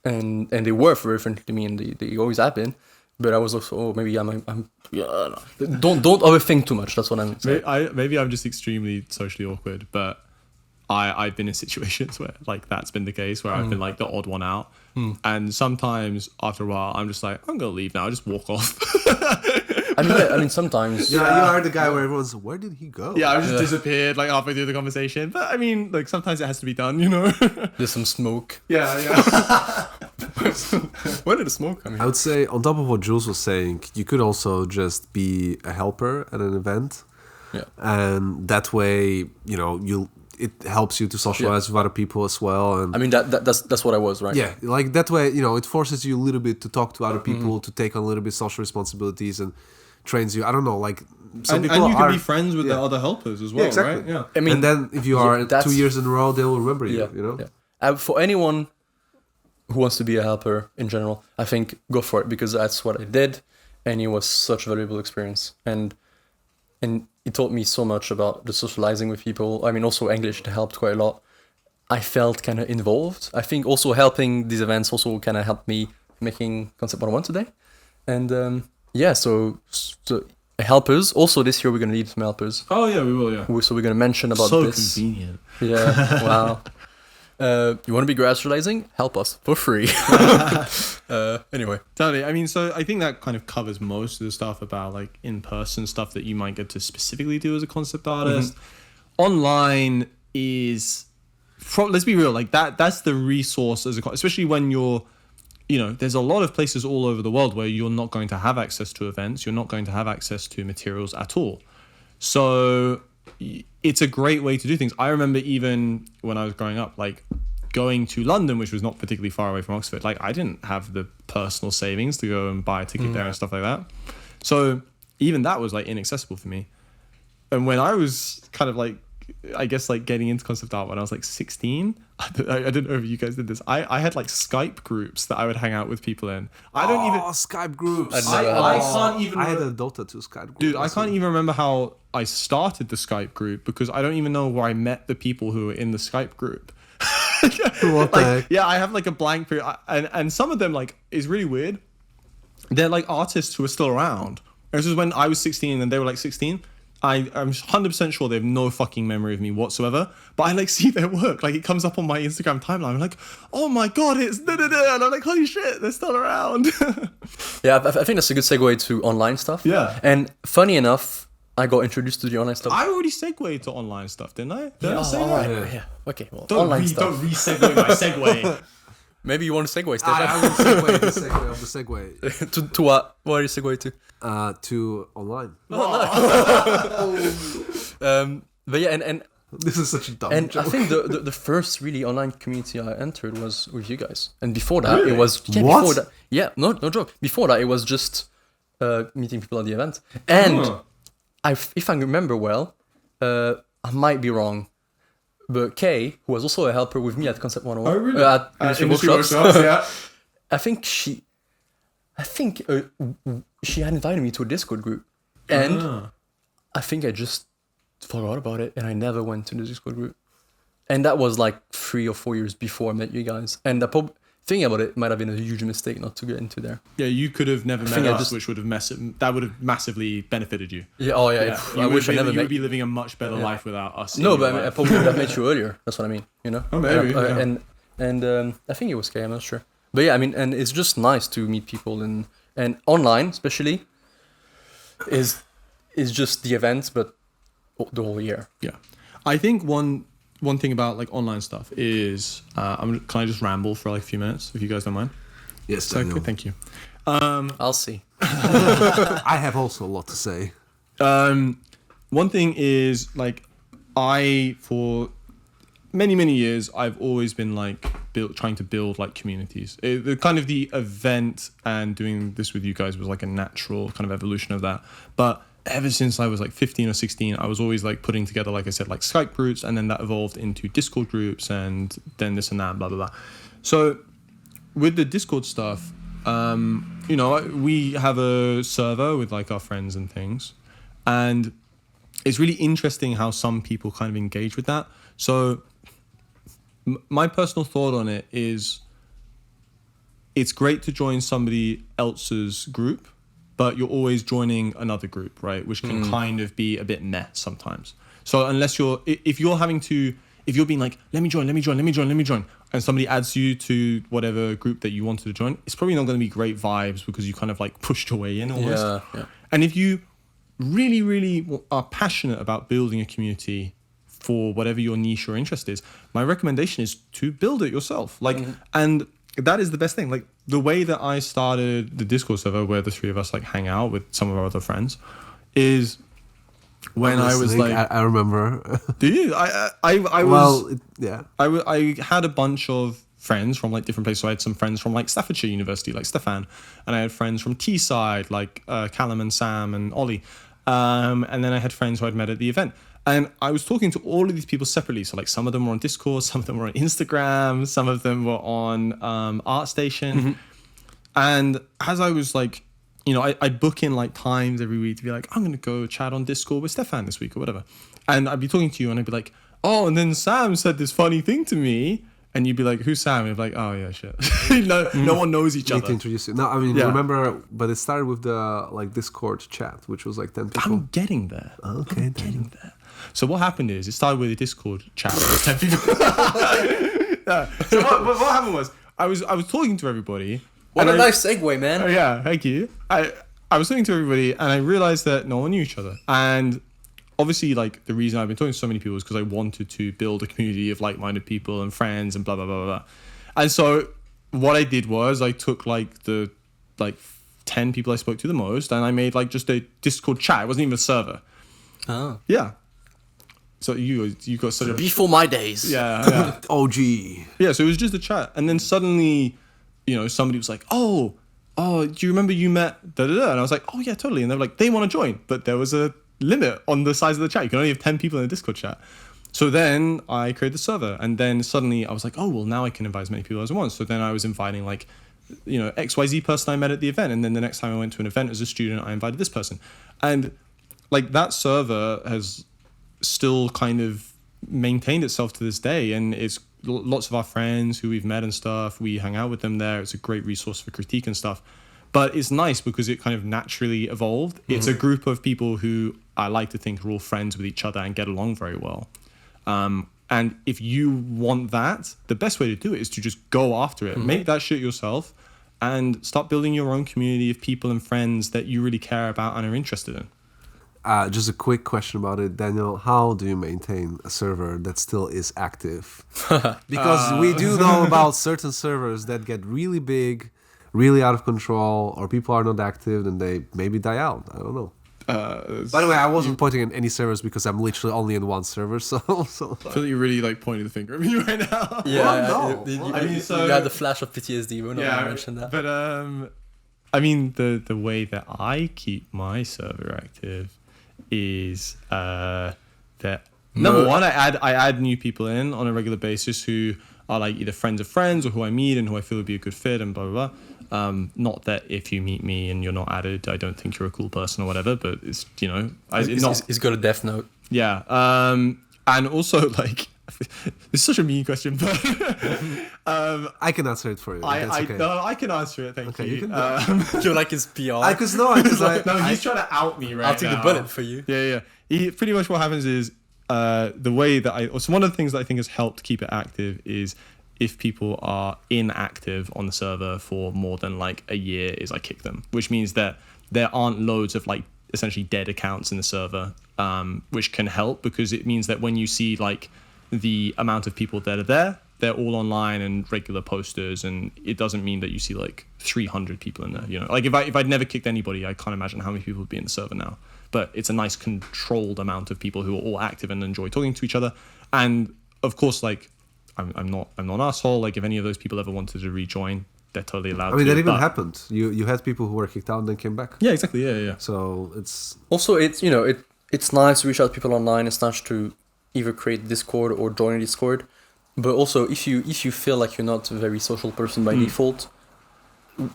Speaker 3: and they were very friendly to me, and they always have been. But I was also, maybe I'm don't overthink too much. That's what I'm saying.
Speaker 1: Maybe I'm just extremely socially awkward, but I've been in situations where like that's been the case, where I've been like the odd one out, and sometimes after a while I'm just like, I'm gonna leave now. I just walk off.
Speaker 3: I mean, sometimes.
Speaker 2: You are the guy where everyone's, where did he go?
Speaker 1: Yeah, I just disappeared like halfway through the conversation. But I mean, like sometimes it has to be done, you know.
Speaker 3: There's some smoke.
Speaker 1: Yeah.
Speaker 3: Where did the smoke come in?
Speaker 2: I would say, on top of what Jules was saying, you could also just be a helper at an event.
Speaker 3: Yeah.
Speaker 2: And that way, you know, it helps you to socialize with other people as well. And
Speaker 3: I mean, that's what I was, right?
Speaker 2: Yeah, like that way, you know, it forces you a little bit to talk to other people, to take on a little bit social responsibilities, and trains you. I don't know, like some people
Speaker 1: and you can be friends with the other helpers as well,
Speaker 2: exactly.
Speaker 1: right? Yeah.
Speaker 3: I mean,
Speaker 2: and then if you are 2 years in a row, they will remember you. You know.
Speaker 3: Yeah. For anyone who wants to be a helper in general, I think go for it, because that's what I did, and it was such a valuable experience. And it taught me so much about the socializing with people. I mean, also English, it helped quite a lot. I felt kind of involved. I think also helping these events also kind of helped me making Concept 101 today. And yeah, so helpers. Also this year we're going to need some helpers.
Speaker 1: Oh yeah, we will. Yeah.
Speaker 3: So we're going to mention about
Speaker 1: So
Speaker 3: this.
Speaker 1: convenient.
Speaker 3: Yeah, wow. You want to be gradualizing? Help us for free. Anyway.
Speaker 1: Totally. I mean, so I think that kind of covers most of the stuff about like in-person stuff that you might get to specifically do as a concept artist. Online is, let's be real, like that's the resource as a, especially when you're, you know, there's a lot of places all over the world where you're not going to have access to events. You're not going to have access to materials at all. So it's a great way to do things. I remember even when I was growing up, like going to London, which was not particularly far away from Oxford, like I didn't have the personal savings to go and buy a ticket there and stuff like that. So even that was like inaccessible for me. And when I was kind of like, I guess like getting into concept art when I was like 16, I don't know if you guys did this. I had like Skype groups that I would hang out with people in. I don't even
Speaker 2: Skype groups.
Speaker 1: I can't even.
Speaker 2: I had a Dota 2 Skype group.
Speaker 1: Dude, I can't even remember how I started the Skype group because I don't even know where I met the people who were in the Skype group.
Speaker 2: What the heck?
Speaker 1: Yeah, I have like a blank period, and some of them like is really weird. They're like artists who are still around. This was when I was 16 and they were like 16. I'm 100% sure they have no fucking memory of me whatsoever, but I like see their work. Like it comes up on my Instagram timeline. I'm like, oh my god, it's da-da-da. And I'm like, holy shit, they're still around.
Speaker 3: Yeah, I think that's a good segue to online stuff.
Speaker 1: Yeah.
Speaker 3: And funny enough, I got introduced to the online stuff.
Speaker 1: I already segued to online stuff, didn't I? Did I say
Speaker 3: all
Speaker 1: that?
Speaker 3: right. Yeah. Okay. Well,
Speaker 1: Don't
Speaker 3: online stuff.
Speaker 1: don't re-segue my segue.
Speaker 3: Maybe you want to segue, Stefan?
Speaker 2: I will segue the segue of the segue
Speaker 3: to what? What are you segue to?
Speaker 2: to online.
Speaker 3: But yeah, and
Speaker 2: This is such a dumb
Speaker 3: and
Speaker 2: joke.
Speaker 3: I think the first really online community I entered was with you guys. And before that,
Speaker 1: Really?
Speaker 3: it was
Speaker 2: What?
Speaker 3: Before that, yeah, no joke. Before that, it was just meeting people at the event. And if I remember well, I might be wrong, but Kay, who was also a helper with me at Concept 101,
Speaker 1: Oh, really?
Speaker 3: at Industry Workshops,
Speaker 1: yeah.
Speaker 3: I think she had invited me to a Discord group, and I think I just forgot about it, and I never went to the Discord group. And that was like 3 or 4 years before I met you guys. And thinking about it, might have been a huge mistake not to get into there.
Speaker 1: Yeah, you could have never met
Speaker 3: think I
Speaker 1: us,
Speaker 3: just-
Speaker 1: which would have that would have massively benefited you.
Speaker 3: Yeah. Oh yeah.
Speaker 1: Yeah.
Speaker 3: I wish I never
Speaker 1: You
Speaker 3: met
Speaker 1: would be living a much better life without us.
Speaker 3: No,
Speaker 1: in
Speaker 3: but
Speaker 1: your
Speaker 3: I mean, I
Speaker 1: life.
Speaker 3: probably would have met you earlier. That's what I mean. You know.
Speaker 1: Oh, maybe, yeah.
Speaker 3: And I think it was Kay. I'm not sure. But yeah, I mean, and it's just nice to meet people and online, especially, is just the events, but the whole year.
Speaker 1: Yeah, I think one thing about like online stuff is can I just ramble for like a few minutes if you guys don't mind?
Speaker 2: Yes,
Speaker 1: So,
Speaker 2: Daniel.
Speaker 1: okay, thank you.
Speaker 3: I'll see.
Speaker 2: I have also a lot to say.
Speaker 1: One thing is like for many years I've always been like trying to build like communities. The kind of the event and doing this with you guys was like a natural kind of evolution of that. But ever since I was like 15 or 16, I was always like putting together, like I said, like Skype groups, and then that evolved into Discord groups, and then this and that, and blah blah blah. So with the Discord stuff, you know, we have a server with like our friends and things, and it's really interesting how some people kind of engage with that. So my personal thought on it is it's great to join somebody else's group, but you're always joining another group, right? Which can kind of be a bit meh sometimes. So if you're being like, let me join, and somebody adds you to whatever group that you wanted to join, it's probably not going to be great vibes because you kind of like pushed your way in almost.
Speaker 3: Yeah.
Speaker 1: And if you really are passionate about building a community for whatever your niche or interest is, my recommendation is to build it yourself. Like, and that is the best thing. Like the way that I started the Discord server where the three of us like hang out with some of our other friends is when I was like,
Speaker 2: I remember.
Speaker 1: do you? I was,
Speaker 2: Well, yeah.
Speaker 1: I had a bunch of friends from like different places. So I had some friends from like Staffordshire University, like Stefan, and I had friends from Teesside, like Callum and Sam and Ollie. And then I had friends who I'd met at the event. And I was talking to all of these people separately. So like some of them were on Discord, some of them were on Instagram, some of them were on ArtStation. And as I was like I'd book in like times every week to be like, I'm going to go chat on Discord with Stefan this week or whatever. And I'd be talking to you and I'd be like, oh, and then Sam said this funny thing to me. And you'd be like, who's Sam? And you'd be like, oh yeah, shit. No one knows each
Speaker 2: Need
Speaker 1: other.
Speaker 2: to introduce you. No, I mean, remember, but it started with the like Discord chat, which was like 10 people.
Speaker 1: I'm getting there.
Speaker 2: Okay,
Speaker 1: I'm getting there. So what happened is it started with a Discord chat with 10 people. Yeah. So what happened was I was talking to everybody.
Speaker 3: What a nice segue, man.
Speaker 1: Oh yeah, thank you. I was talking to everybody and I realized that no one knew each other. And obviously, like, the reason I've been talking to so many people is because I wanted to build a community of like-minded people and friends and blah, blah, blah, blah. And so what I did was I took like the 10 people I spoke to the most and I made like just a Discord chat. It wasn't even a server.
Speaker 3: Oh.
Speaker 1: Yeah. So you got such a...
Speaker 3: Before my days.
Speaker 1: Yeah.
Speaker 2: OG.
Speaker 1: Yeah, so it was just a chat. And then suddenly, somebody was like, oh, do you remember you met da-da-da? And I was like, oh yeah, totally. And they were like, they want to join. But there was a limit on the size of the chat. You can only have 10 people in a Discord chat. So then I created the server. And then suddenly I was like, oh, well, now I can invite as many people as I want. So then I was inviting like, XYZ person I met at the event. And then the next time I went to an event as a student, I invited this person. And like that server has still kind of maintained itself to this day. And it's lots of our friends who we've met and stuff. We hang out with them there. It's a great resource for critique and stuff. But it's nice because it kind of naturally evolved. Mm-hmm. It's a group of people who I like to think are all friends with each other and get along very well. And if you want that, the best way to do it is to just go after it. Mm-hmm. Make that shit yourself and start building your own community of people and friends that you really care about and are interested in.
Speaker 2: Just a quick question about it, Daniel. How do you maintain a server that still is active? Because we do know about certain servers that get really big, really out of control, or people are not active and they maybe die out. I don't know. By the way, I wasn't pointing at any servers because I'm literally only in one server. So
Speaker 1: I feel like you're really like pointing the finger at me right now.
Speaker 3: Yeah,
Speaker 2: well, no.
Speaker 3: You had the flash of PTSD. We're not going to mention that.
Speaker 1: But I mean, the way that I keep my server active is that number one, I add new people in on a regular basis who are like either friends of friends or who I meet and who I feel would be a good fit and blah blah blah. Not that if you meet me and you're not added, I don't think you're a cool person or whatever, but it's
Speaker 3: he's got a death note.
Speaker 1: Yeah. And also like it's such a mean question, but
Speaker 2: I can answer it for you.
Speaker 1: I can answer it. Thank you.
Speaker 2: You can
Speaker 3: You're like his PR.
Speaker 1: No, he's trying to out me right now.
Speaker 3: I'll take the bullet for you.
Speaker 1: Yeah. Pretty much what happens is the way that so one of the things that I think has helped keep it active is if people are inactive on the server for more than like a year is I kick them, which means that there aren't loads of like essentially dead accounts in the server, which can help because it means that when you see like the amount of people that are there, they're all online and regular posters, and it doesn't mean that you see like 300 people in there. Like if I'd never kicked anybody, I can't imagine how many people would be in the server now. But it's a nice controlled amount of people who are all active and enjoy talking to each other. And of course, like I'm not an asshole. Like if any of those people ever wanted to rejoin, they're totally allowed.
Speaker 2: I mean,
Speaker 1: to,
Speaker 2: that even happened. You had people who were kicked out and then came back.
Speaker 1: Yeah, exactly. Yeah.
Speaker 2: So it's
Speaker 3: also it's nice to reach out to people online. It's nice to either create Discord or join a Discord. But also, if you feel like you're not a very social person by default,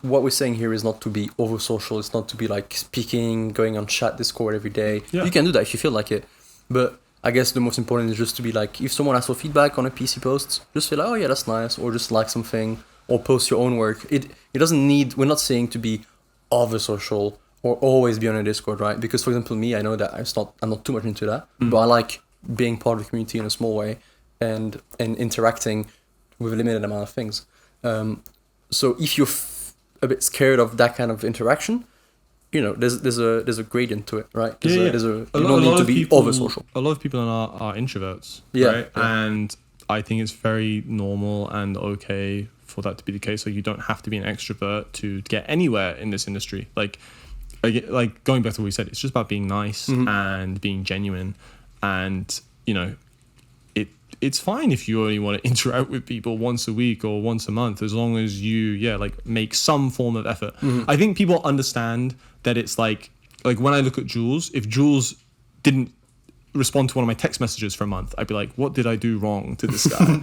Speaker 3: what we're saying here is not to be over social. It's not to be like speaking, going on chat Discord every day. Yeah. You can do that if you feel like it. But I guess the most important is just to be like, if someone asks for feedback on a PC post, just feel like, oh yeah, that's nice, or just like something, or post your own work. It doesn't need. We're not saying to be over social or always be on a Discord, right? Because for example, me, I know that I'm not too much into that, but I like being part of the community in a small way and interacting with a limited amount of things. So if you're a bit scared of that kind of interaction, there's a gradient to it, right? You don't need to be over social.
Speaker 1: A lot of people are introverts,
Speaker 3: right?
Speaker 1: Yeah. And I think it's very normal and okay for that to be the case. So you don't have to be an extrovert to get anywhere in this industry. Like going back to what we said, it's just about being nice and being genuine. And it's fine if you only want to interact with people once a week or once a month, as long as you make some form of effort. I think people understand that it's like when I look at Jules, if Jules didn't respond to one of my text messages for a month, I'd be like, what did I do wrong to this guy?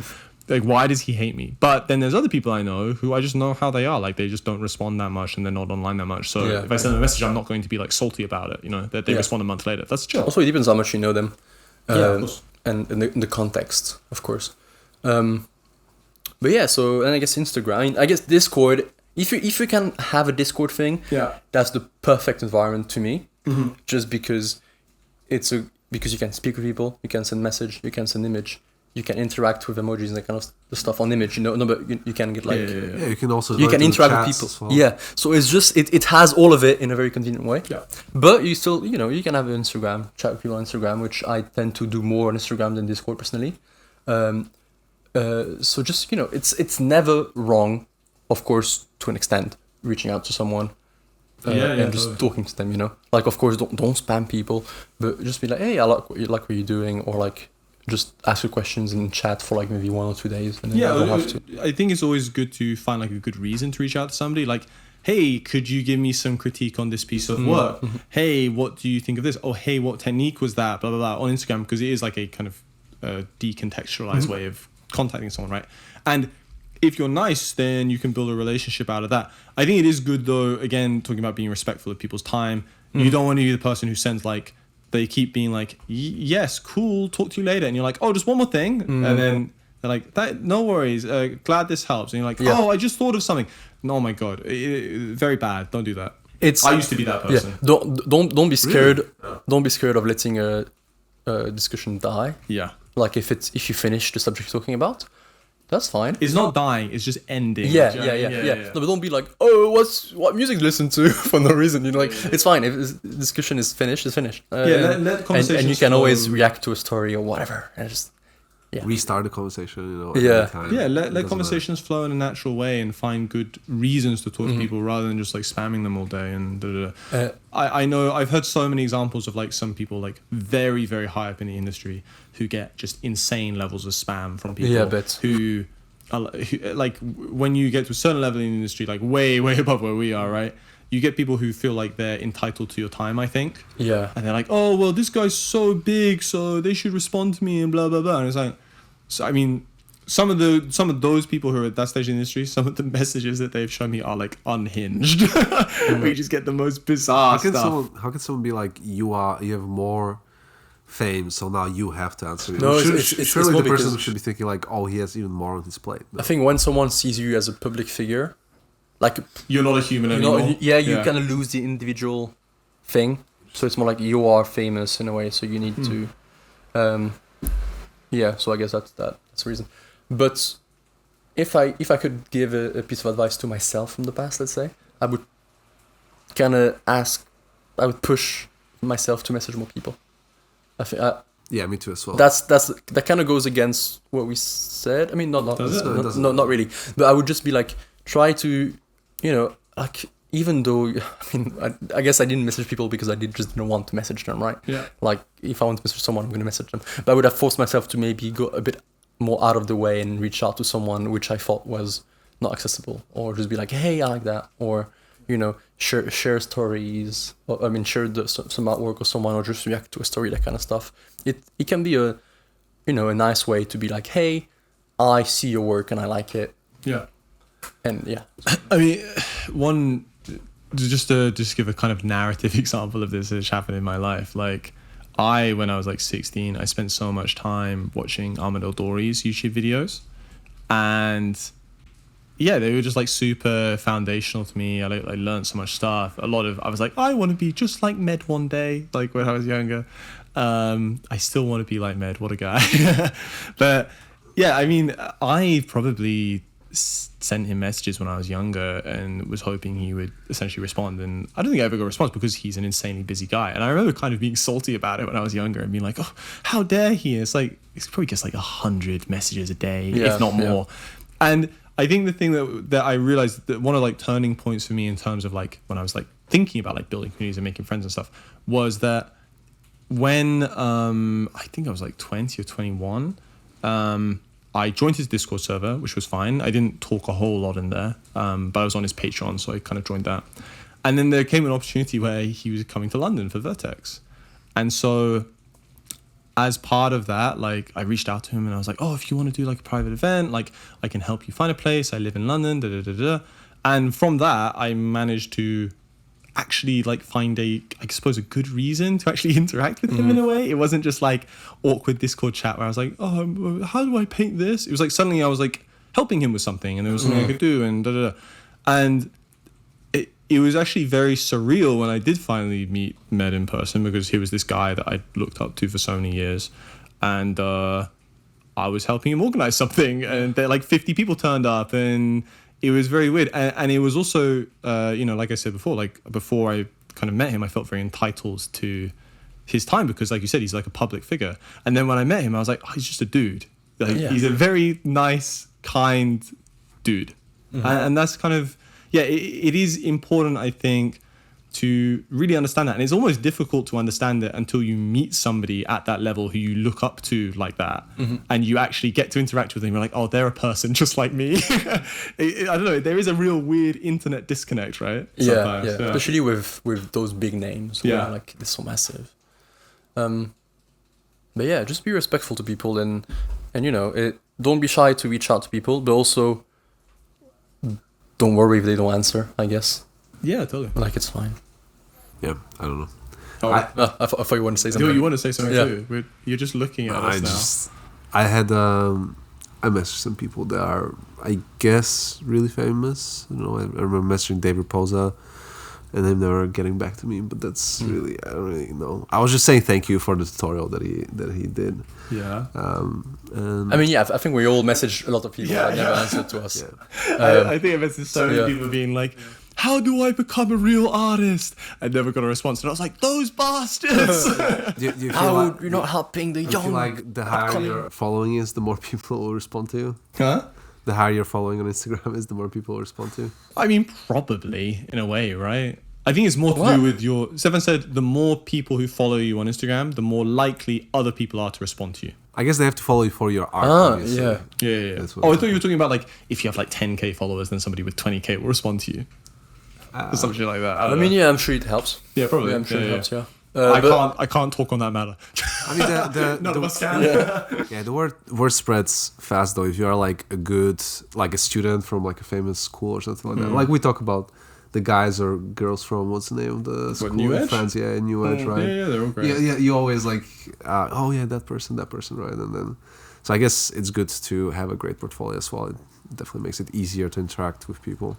Speaker 1: Like, why does he hate me? But then there's other people I know who I just know how they are. Like, they just don't respond that much and they're not online that much. So if I send them a message, I'm not going to be like salty about it. You know, that they respond a month later. That's chill.
Speaker 3: Also, it depends how much you know them.
Speaker 1: Of course.
Speaker 3: And in the context, of course. But yeah, so, and I guess Instagram, I guess Discord, if you can have a Discord thing, that's the perfect environment to me. Just because because you can speak with people, you can send message, you can send image, you can interact with emojis and that kind of stuff on image, you know. No, but you can get like
Speaker 2: you can also
Speaker 3: interact with people. Well. Yeah, so it's just it has all of it in a very convenient way. Yeah, but you still you can have an Instagram, chat with people on Instagram, which I tend to do more on Instagram than Discord personally. So just it's never wrong, of course, to an extent, reaching out to someone. And just talking to them, like, of course, don't spam people, but just be like, hey, I like what you're doing, or like just ask your questions in chat for like maybe 1 or 2 days, and then you don't have to.
Speaker 1: I think it's always good to find like a good reason to reach out to somebody. Like, hey, could you give me some critique on this piece of work? Hey, what do you think of this? Oh, hey, what technique was that? Blah blah blah on Instagram, because it is like a kind of decontextualized way of contacting someone, right? And if you're nice, then you can build a relationship out of that. I think it is good, though, again, talking about being respectful of people's time. You don't want to be the person who sends, like, they keep being like, yes, cool, talk to you later. And you're like, oh, just one more thing. And then they're like, no worries, glad this helps. And you're like, oh, I just thought of something. Oh, my God, very bad. Don't do that. I used to be that person.
Speaker 3: Yeah. Don't be scared. Really? Don't be scared of letting a discussion die.
Speaker 1: Yeah.
Speaker 3: Like if you finish the subject you're talking about, that's fine.
Speaker 1: It's not dying. It's just ending.
Speaker 3: Yeah. No, but don't be like, oh, what music to listen to for no reason. Like, it's fine. If the discussion is finished, it's finished.
Speaker 1: Let conversations
Speaker 3: and you can always react to a story or whatever, and just
Speaker 2: restart the conversation.
Speaker 1: Let conversations flow in a natural way and find good reasons to talk to people rather than just like spamming them all day and I know I've heard so many examples of like some people like very, very high up in the industry who get just insane levels of spam from people who like when you get to a certain level in the industry, like way above where we are, right? You get people who feel like they're entitled to your time, I think.
Speaker 3: Yeah.
Speaker 1: And they're like, oh, well, this guy's so big, so they should respond to me and blah, blah, blah. And it's like, so, I mean, some of those people who are at that stage in the industry, some of the messages that they've shown me are like unhinged. We just get the most bizarre stuff.
Speaker 2: How can someone be like, you have more fame, so now you have to answer it?
Speaker 3: No,
Speaker 2: surely the person should be thinking like, oh, he has even more on his plate. No.
Speaker 3: I think when someone sees you as a public figure, like
Speaker 1: you're not a human anymore.
Speaker 3: You kind of lose the individual thing. So it's more like you are famous in a way. So you need to, So I guess that's the reason. But if I could give a piece of advice to myself from the past, let's say, I would kind of I would push myself to message more people. I think.
Speaker 2: Yeah, me too as well.
Speaker 3: That kind of goes against what we said. I mean, not really. But I would just be like, try to. Like, even though, I mean, I guess I didn't message people because I didn't want to message them, right?
Speaker 1: Yeah.
Speaker 3: Like, if I want to message someone, I'm going to message them. But I would have forced myself to maybe go a bit more out of the way and reach out to someone which I thought was not accessible. Or just be like, hey, I like that. Or, share stories. Or, I mean, share some artwork or someone, or just react to a story, that kind of stuff. It can be a nice way to be like, hey, I see your work and I like it.
Speaker 1: Yeah.
Speaker 3: And yeah,
Speaker 1: I mean, just to give a kind of narrative example of this which happened in my life. Like, when I was like 16, I spent so much time watching Ahmed Eldori's YouTube videos, and they were just like super foundational to me. I learned so much stuff. I was like, I want to be just like Med one day. Like when I was younger, I still want to be like Med. What a guy! But yeah, I mean, I probably sent him messages when I was younger and was hoping he would essentially respond, and I don't think I ever got a response because he's an insanely busy guy. And I remember kind of being salty about it when I was younger and being like, oh, how dare he? It's like, he probably gets like 100 messages a day, if not more. And I think the thing that I realized that one of like turning points for me in terms of like when I was like thinking about like building communities and making friends and stuff was that when I think I was like 20 or 21, I joined his Discord server, which was fine. I didn't talk a whole lot in there, but I was on his Patreon, so I kind of joined that. And then there came an opportunity where he was coming to London for Vertex. And so as part of that, like I reached out to him and I was like, oh, if you want to do like a private event, like I can help you find a place. I live in London, da da da da. And from that, I managed to actually like find I suppose a good reason to actually interact with him in a way. It wasn't just like awkward Discord chat where I was like, oh, how do I paint this? It was like suddenly I was like helping him with something and there was something I could do and da da da. And it was actually very surreal when I did finally meet Med in person, because he was this guy that I looked up to for so many years, and I was helping him organize something, and there like 50 people turned up, and it was very weird. And it was also, like I said before, like before I kind of met him, I felt very entitled to his time because, like you said, he's like a public figure. And then when I met him, I was like, oh, he's just a dude. Like, he's a very nice, kind dude, and that's kind of. Yeah, it is important, I think, to really understand that. And it's almost difficult to understand it until you meet somebody at that level who you look up to like that. And you actually get to interact with them. You're like, oh, they're a person just like me. I don't know. There is a real weird internet disconnect, right?
Speaker 3: Yeah. Especially with those big names.
Speaker 1: Yeah.
Speaker 3: Like, they're so massive. But yeah, just be respectful to people and don't be shy to reach out to people, but also don't worry if they don't answer, I guess.
Speaker 1: Yeah, totally.
Speaker 3: Like, it's fine.
Speaker 2: Yeah, I don't know.
Speaker 1: Oh,
Speaker 3: I thought you wanted to say something.
Speaker 1: No, you want to say something too. You're just looking at us now.
Speaker 2: I had I messaged some people that are, I guess, really famous. I remember messaging David Poza, and then they were getting back to me. But that's really, I don't really know. I was just saying thank you for the tutorial that he did.
Speaker 1: Yeah.
Speaker 2: And
Speaker 3: I mean, I think we all messaged a lot of people that never answered to us.
Speaker 2: Yeah.
Speaker 1: I think I messaged so many people being like, how do I become a real artist? I never got a response. And I was like, those bastards!
Speaker 2: do you feel
Speaker 3: How
Speaker 2: like,
Speaker 3: you're not helping the
Speaker 2: I
Speaker 3: young?
Speaker 2: feel like the higher your following is, the more people will respond to you.
Speaker 1: Huh?
Speaker 2: The higher your following on Instagram is, the more people will respond to you.
Speaker 1: I mean, probably, in a way, right? I think it's more to do with your... Seven said the more people who follow you on Instagram, the more likely other people are to respond to you.
Speaker 2: I guess they have to follow you for your art. Obviously.
Speaker 1: Yeah.
Speaker 2: That's
Speaker 1: Oh, I thought you were talking about like if you have like 10k followers, then somebody with 20k will respond to you. Or something like that.
Speaker 3: I mean, I'm sure it helps.
Speaker 1: Yeah, probably.
Speaker 3: Yeah, I'm sure it helps. Yeah.
Speaker 1: I can't talk on that matter.
Speaker 2: I mean,
Speaker 1: None of us can.
Speaker 2: Yeah, the word spreads fast though. If you are like a student from like a famous school or something like that. Like we talk about the guys or girls from what's the name of the school
Speaker 1: New
Speaker 2: in
Speaker 1: Edge?
Speaker 2: France? Yeah, New Edge, right?
Speaker 1: Yeah, they're all great.
Speaker 2: Yeah. You always like, that person, right? And then, so I guess it's good to have a great portfolio as well. It definitely makes it easier to interact with people.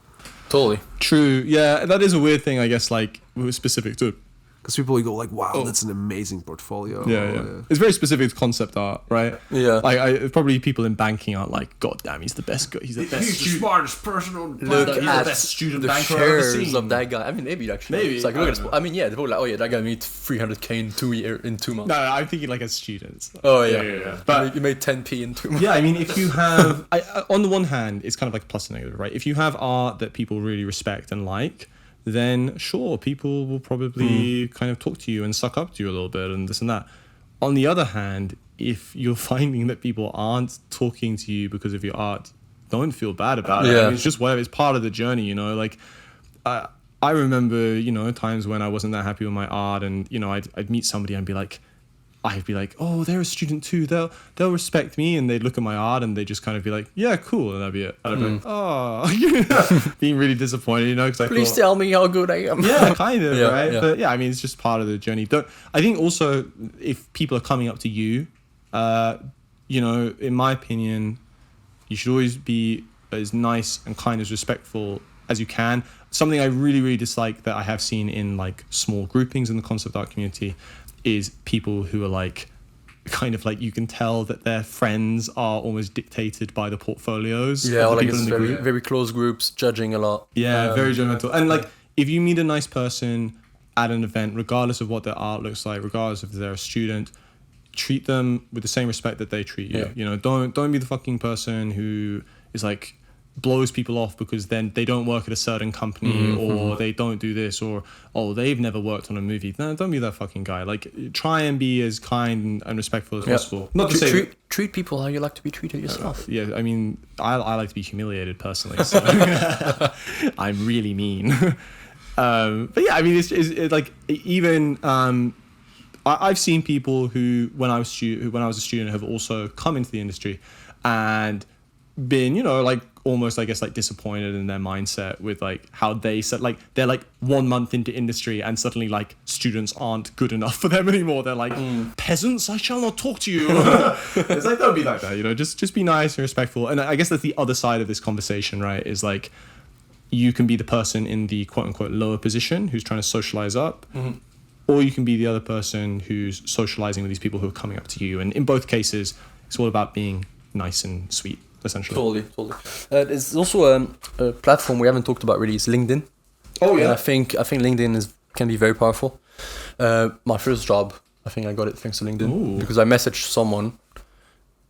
Speaker 3: Totally.
Speaker 1: True. Yeah, that is a weird thing, I guess, like specific to.
Speaker 2: Because people will go like, wow, that's an amazing portfolio.
Speaker 1: Yeah. It's very specific to concept art, right?
Speaker 3: Yeah.
Speaker 1: Like, probably people in banking aren't like, God damn, he's the best. He's the best.
Speaker 2: He's the smartest person on the
Speaker 3: Look
Speaker 2: planet.
Speaker 3: at
Speaker 1: the best student
Speaker 3: the
Speaker 1: banker I've ever
Speaker 3: shares
Speaker 1: seen.
Speaker 3: of that guy. I mean, maybe actually.
Speaker 1: Maybe,
Speaker 3: It's like,
Speaker 1: I
Speaker 3: look at
Speaker 1: don't
Speaker 3: this.
Speaker 1: know.
Speaker 3: I mean, yeah, they're probably like, oh yeah, that guy made 300k in 2 months.
Speaker 1: No, I'm thinking like as students.
Speaker 3: Oh yeah.
Speaker 1: But
Speaker 3: you made 10p in 2 months.
Speaker 1: yeah, I mean, if you have, on the one hand, it's kind of like plus and negative, right? If you have art that people really respect and like, then sure, people will probably kind of talk to you and suck up to you a little bit and this and that. On the other hand, if you're finding that people aren't talking to you because of your art, don't feel bad about it. I mean, it's just whatever. It's part of the journey, Like, I remember, times when I wasn't that happy with my art, and I'd meet somebody and I'd be like, oh, they're a student too. They'll respect me, and they'd look at my art and they'd just kind of be like, yeah, cool, and that'd be it. And I'd be like, oh, being really disappointed, because I
Speaker 3: Please
Speaker 1: thought,
Speaker 3: tell me how good I am.
Speaker 1: yeah, kind of, right?
Speaker 3: Yeah.
Speaker 1: But yeah, I mean, it's just part of the journey. I think also if people are coming up to you, in my opinion, you should always be as nice and kind, as respectful as you can. Something I really, really dislike that I have seen in like small groupings in the concept art community is people who are like, kind of like, you can tell that their friends are almost dictated by the portfolios.
Speaker 3: Yeah,
Speaker 1: of
Speaker 3: or
Speaker 1: the
Speaker 3: like
Speaker 1: people
Speaker 3: it's
Speaker 1: in the
Speaker 3: very,
Speaker 1: group.
Speaker 3: very close groups, judging a lot.
Speaker 1: Yeah, very judgmental. And like, if you meet a nice person at an event, regardless of what their art looks like, regardless if they're a student, treat them with the same respect that they treat you.
Speaker 3: Yeah.
Speaker 1: Don't be the fucking person who is like, blows people off because then they don't work at a certain company or they don't do this, or they've never worked on a movie. No, don't be that fucking guy. Like, try and be as kind and respectful as possible. Not to say
Speaker 3: treat people how you like to be treated yourself.
Speaker 1: yeah, I mean, I like to be humiliated personally, so I'm really mean. But yeah, I mean, it's like, even I've seen people who, when I was a student, have also come into the industry and been, like almost, I guess, like disappointed in their mindset with like how they said, like they're like 1 month into industry and suddenly like students aren't good enough for them anymore. They're like, peasants, I shall not talk to you. It's like, don't be like that, just be nice and respectful. And I guess that's the other side of this conversation, right? Is like, you can be the person in the quote unquote lower position who's trying to socialize up, or you can be the other person who's socializing with these people who are coming up to you. And in both cases, it's all about being nice and sweet, essentially.
Speaker 3: Totally. There's also a platform we haven't talked about really, is LinkedIn.
Speaker 1: Oh yeah.
Speaker 3: And I think LinkedIn can be very powerful. My first job, I think I got it thanks to LinkedIn.
Speaker 1: Ooh.
Speaker 3: Because I messaged someone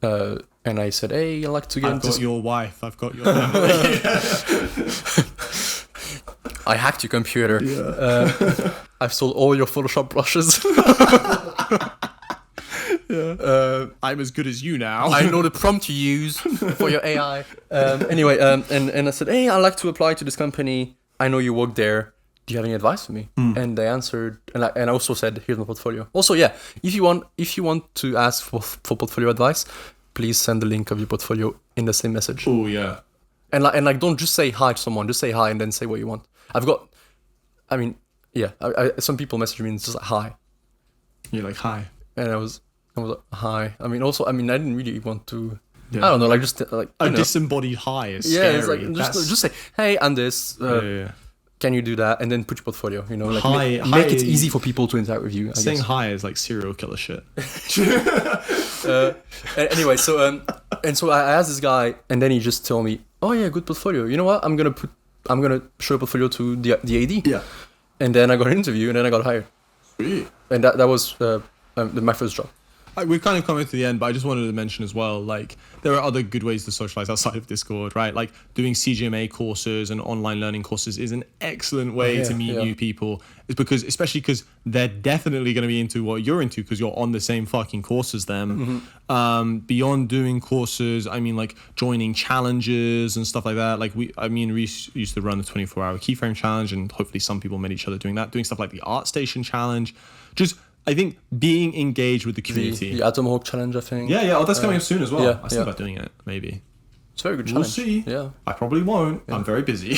Speaker 3: and I said, hey, I'd like to get
Speaker 1: I've
Speaker 3: into
Speaker 1: got your wife, I've got your family.
Speaker 3: I hacked your computer.
Speaker 1: Yeah.
Speaker 3: I've sold all your Photoshop brushes.
Speaker 1: I'm as good as you now.
Speaker 3: I know the prompt you use for your AI. Anyway, and I said, hey, I'd like to apply to this company. I know you work there. Do you have any advice for me? And they answered, and I also said, here's my portfolio. Also, yeah, if you want to ask for portfolio advice, please send the link of your portfolio in the same message.
Speaker 1: Oh yeah.
Speaker 3: And like don't just say hi to someone, just say hi and then say what you want. Some people message me and it's just like, hi.
Speaker 1: You're like, hi.
Speaker 3: And I was like, hi. I didn't really want to. Yeah. I don't know, like just like
Speaker 1: a disembodied hi is
Speaker 3: yeah,
Speaker 1: scary.
Speaker 3: it's like just say, hey, I'm this. Can you do that? And then put your portfolio. Like make it easy for people to interact with you.
Speaker 1: Saying hi is like serial killer shit.
Speaker 3: Anyway, so I asked this guy, and then he just told me, oh yeah, good portfolio. You know what? I'm gonna show a portfolio to the AD.
Speaker 1: Yeah.
Speaker 3: And then I got an interview, and then I got hired.
Speaker 1: Sweet.
Speaker 3: And that was my first job.
Speaker 1: We've kind of come to the end, but I just wanted to mention as well, like, there are other good ways to socialize outside of Discord, right? Like, doing CGMA courses and online learning courses is an excellent way to meet new people. It's especially because they're definitely going to be into what you're into because you're on the same fucking course as them. Beyond doing courses, I mean, like, joining challenges and stuff like that. Like, Reese used to run the 24-hour keyframe challenge, and hopefully some people met each other doing that. Doing stuff like the Art Station challenge. Just, I think, being engaged with the community.
Speaker 3: The Atom Hawk challenge, I think.
Speaker 1: Yeah. Oh, that's coming up soon as well.
Speaker 3: Yeah,
Speaker 1: I think about doing it, maybe.
Speaker 3: It's a very good challenge.
Speaker 1: We'll see.
Speaker 3: Yeah.
Speaker 1: I probably won't. Yeah. I'm very busy.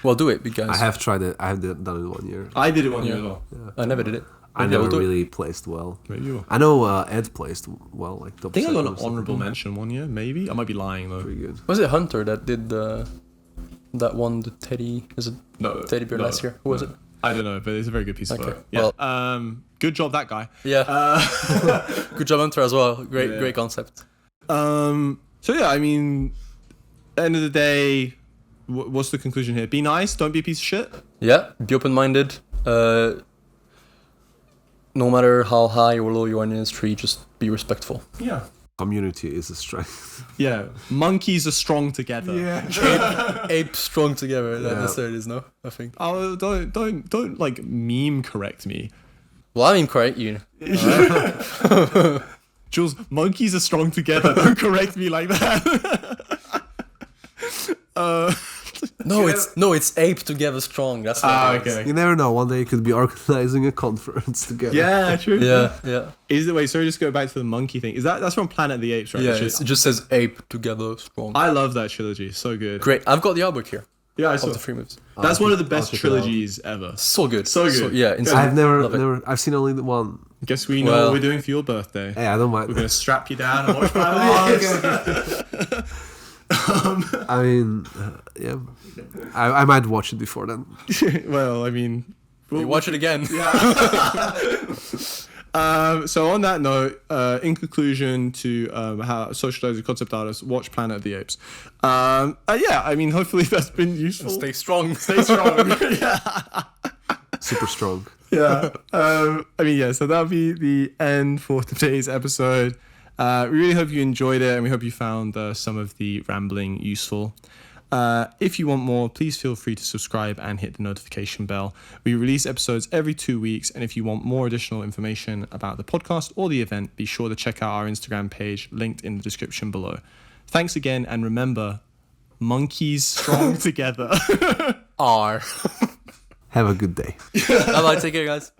Speaker 3: Well, do it, because
Speaker 2: I have tried it. I have done it 1 year.
Speaker 1: I did it 1 year as well.
Speaker 2: Yeah.
Speaker 3: I never did it.
Speaker 2: I never really placed well.
Speaker 1: Maybe you.
Speaker 2: I know Ed placed well. Like top
Speaker 1: I think I got an
Speaker 2: seven
Speaker 1: honorable mention 1 year, maybe. I might be lying though.
Speaker 2: Pretty good.
Speaker 3: Was it Hunter that did that one, the teddy? Is it teddy bear last year? Who was it?
Speaker 1: I don't know, but it's a very good piece of work.
Speaker 3: Well,
Speaker 1: yeah. Good job, that guy.
Speaker 3: Yeah. Good job, Hunter, as well. Great concept.
Speaker 1: So yeah, I mean, end of the day, what's the conclusion here? Be nice. Don't be a piece of shit.
Speaker 3: Yeah. Be open-minded. No matter how high or low you are in the industry, just be respectful.
Speaker 1: Yeah.
Speaker 2: Community is a strength.
Speaker 1: Yeah. Monkeys are strong together.
Speaker 2: Yeah.
Speaker 3: Ape strong together. That's what it is, no? I think.
Speaker 1: Oh, don't like meme correct me.
Speaker 3: Well, I mean, correct you.
Speaker 1: Jules, monkeys are strong together. Don't correct me like that.
Speaker 3: It's ape together strong. That's
Speaker 1: okay.
Speaker 2: You never know. One day you could be organizing a conference together.
Speaker 1: Yeah, true.
Speaker 3: Yeah.
Speaker 1: Is the way? Sorry, just go back to the monkey thing. That's from Planet of the Apes, right?
Speaker 3: Yeah, it just says ape together strong.
Speaker 1: I love that trilogy. So good.
Speaker 3: Great. I've got the artbook here.
Speaker 1: Yeah, I saw
Speaker 3: the free moves.
Speaker 1: That's one of the best trilogies ever.
Speaker 3: So good.
Speaker 1: So good.
Speaker 2: I've seen only the one.
Speaker 1: Guess we know what we're doing for your birthday.
Speaker 2: Hey, I don't mind.
Speaker 1: We're gonna strap you down and watch Planet of the Apes.
Speaker 2: I mean, yeah, I might watch it before then.
Speaker 1: Well, I mean,
Speaker 3: we'll watch it again.
Speaker 1: Yeah. So on that note, in conclusion to how socializing concept artists, watch Planet of the Apes. I mean, hopefully that's been useful.
Speaker 3: Stay strong.
Speaker 1: Stay strong. Yeah.
Speaker 2: Super strong.
Speaker 1: Yeah. So that'll be the end for today's episode. We really hope you enjoyed it, and we hope you found some of the rambling useful. If you want more, please feel free to subscribe and hit the notification bell. We release episodes every 2 weeks, and if you want more additional information about the podcast or the event, be sure to check out our Instagram page linked in the description below. Thanks again, and remember, monkeys strong together.
Speaker 3: Are.
Speaker 2: Have a good day.
Speaker 3: Bye-bye. Take care, guys.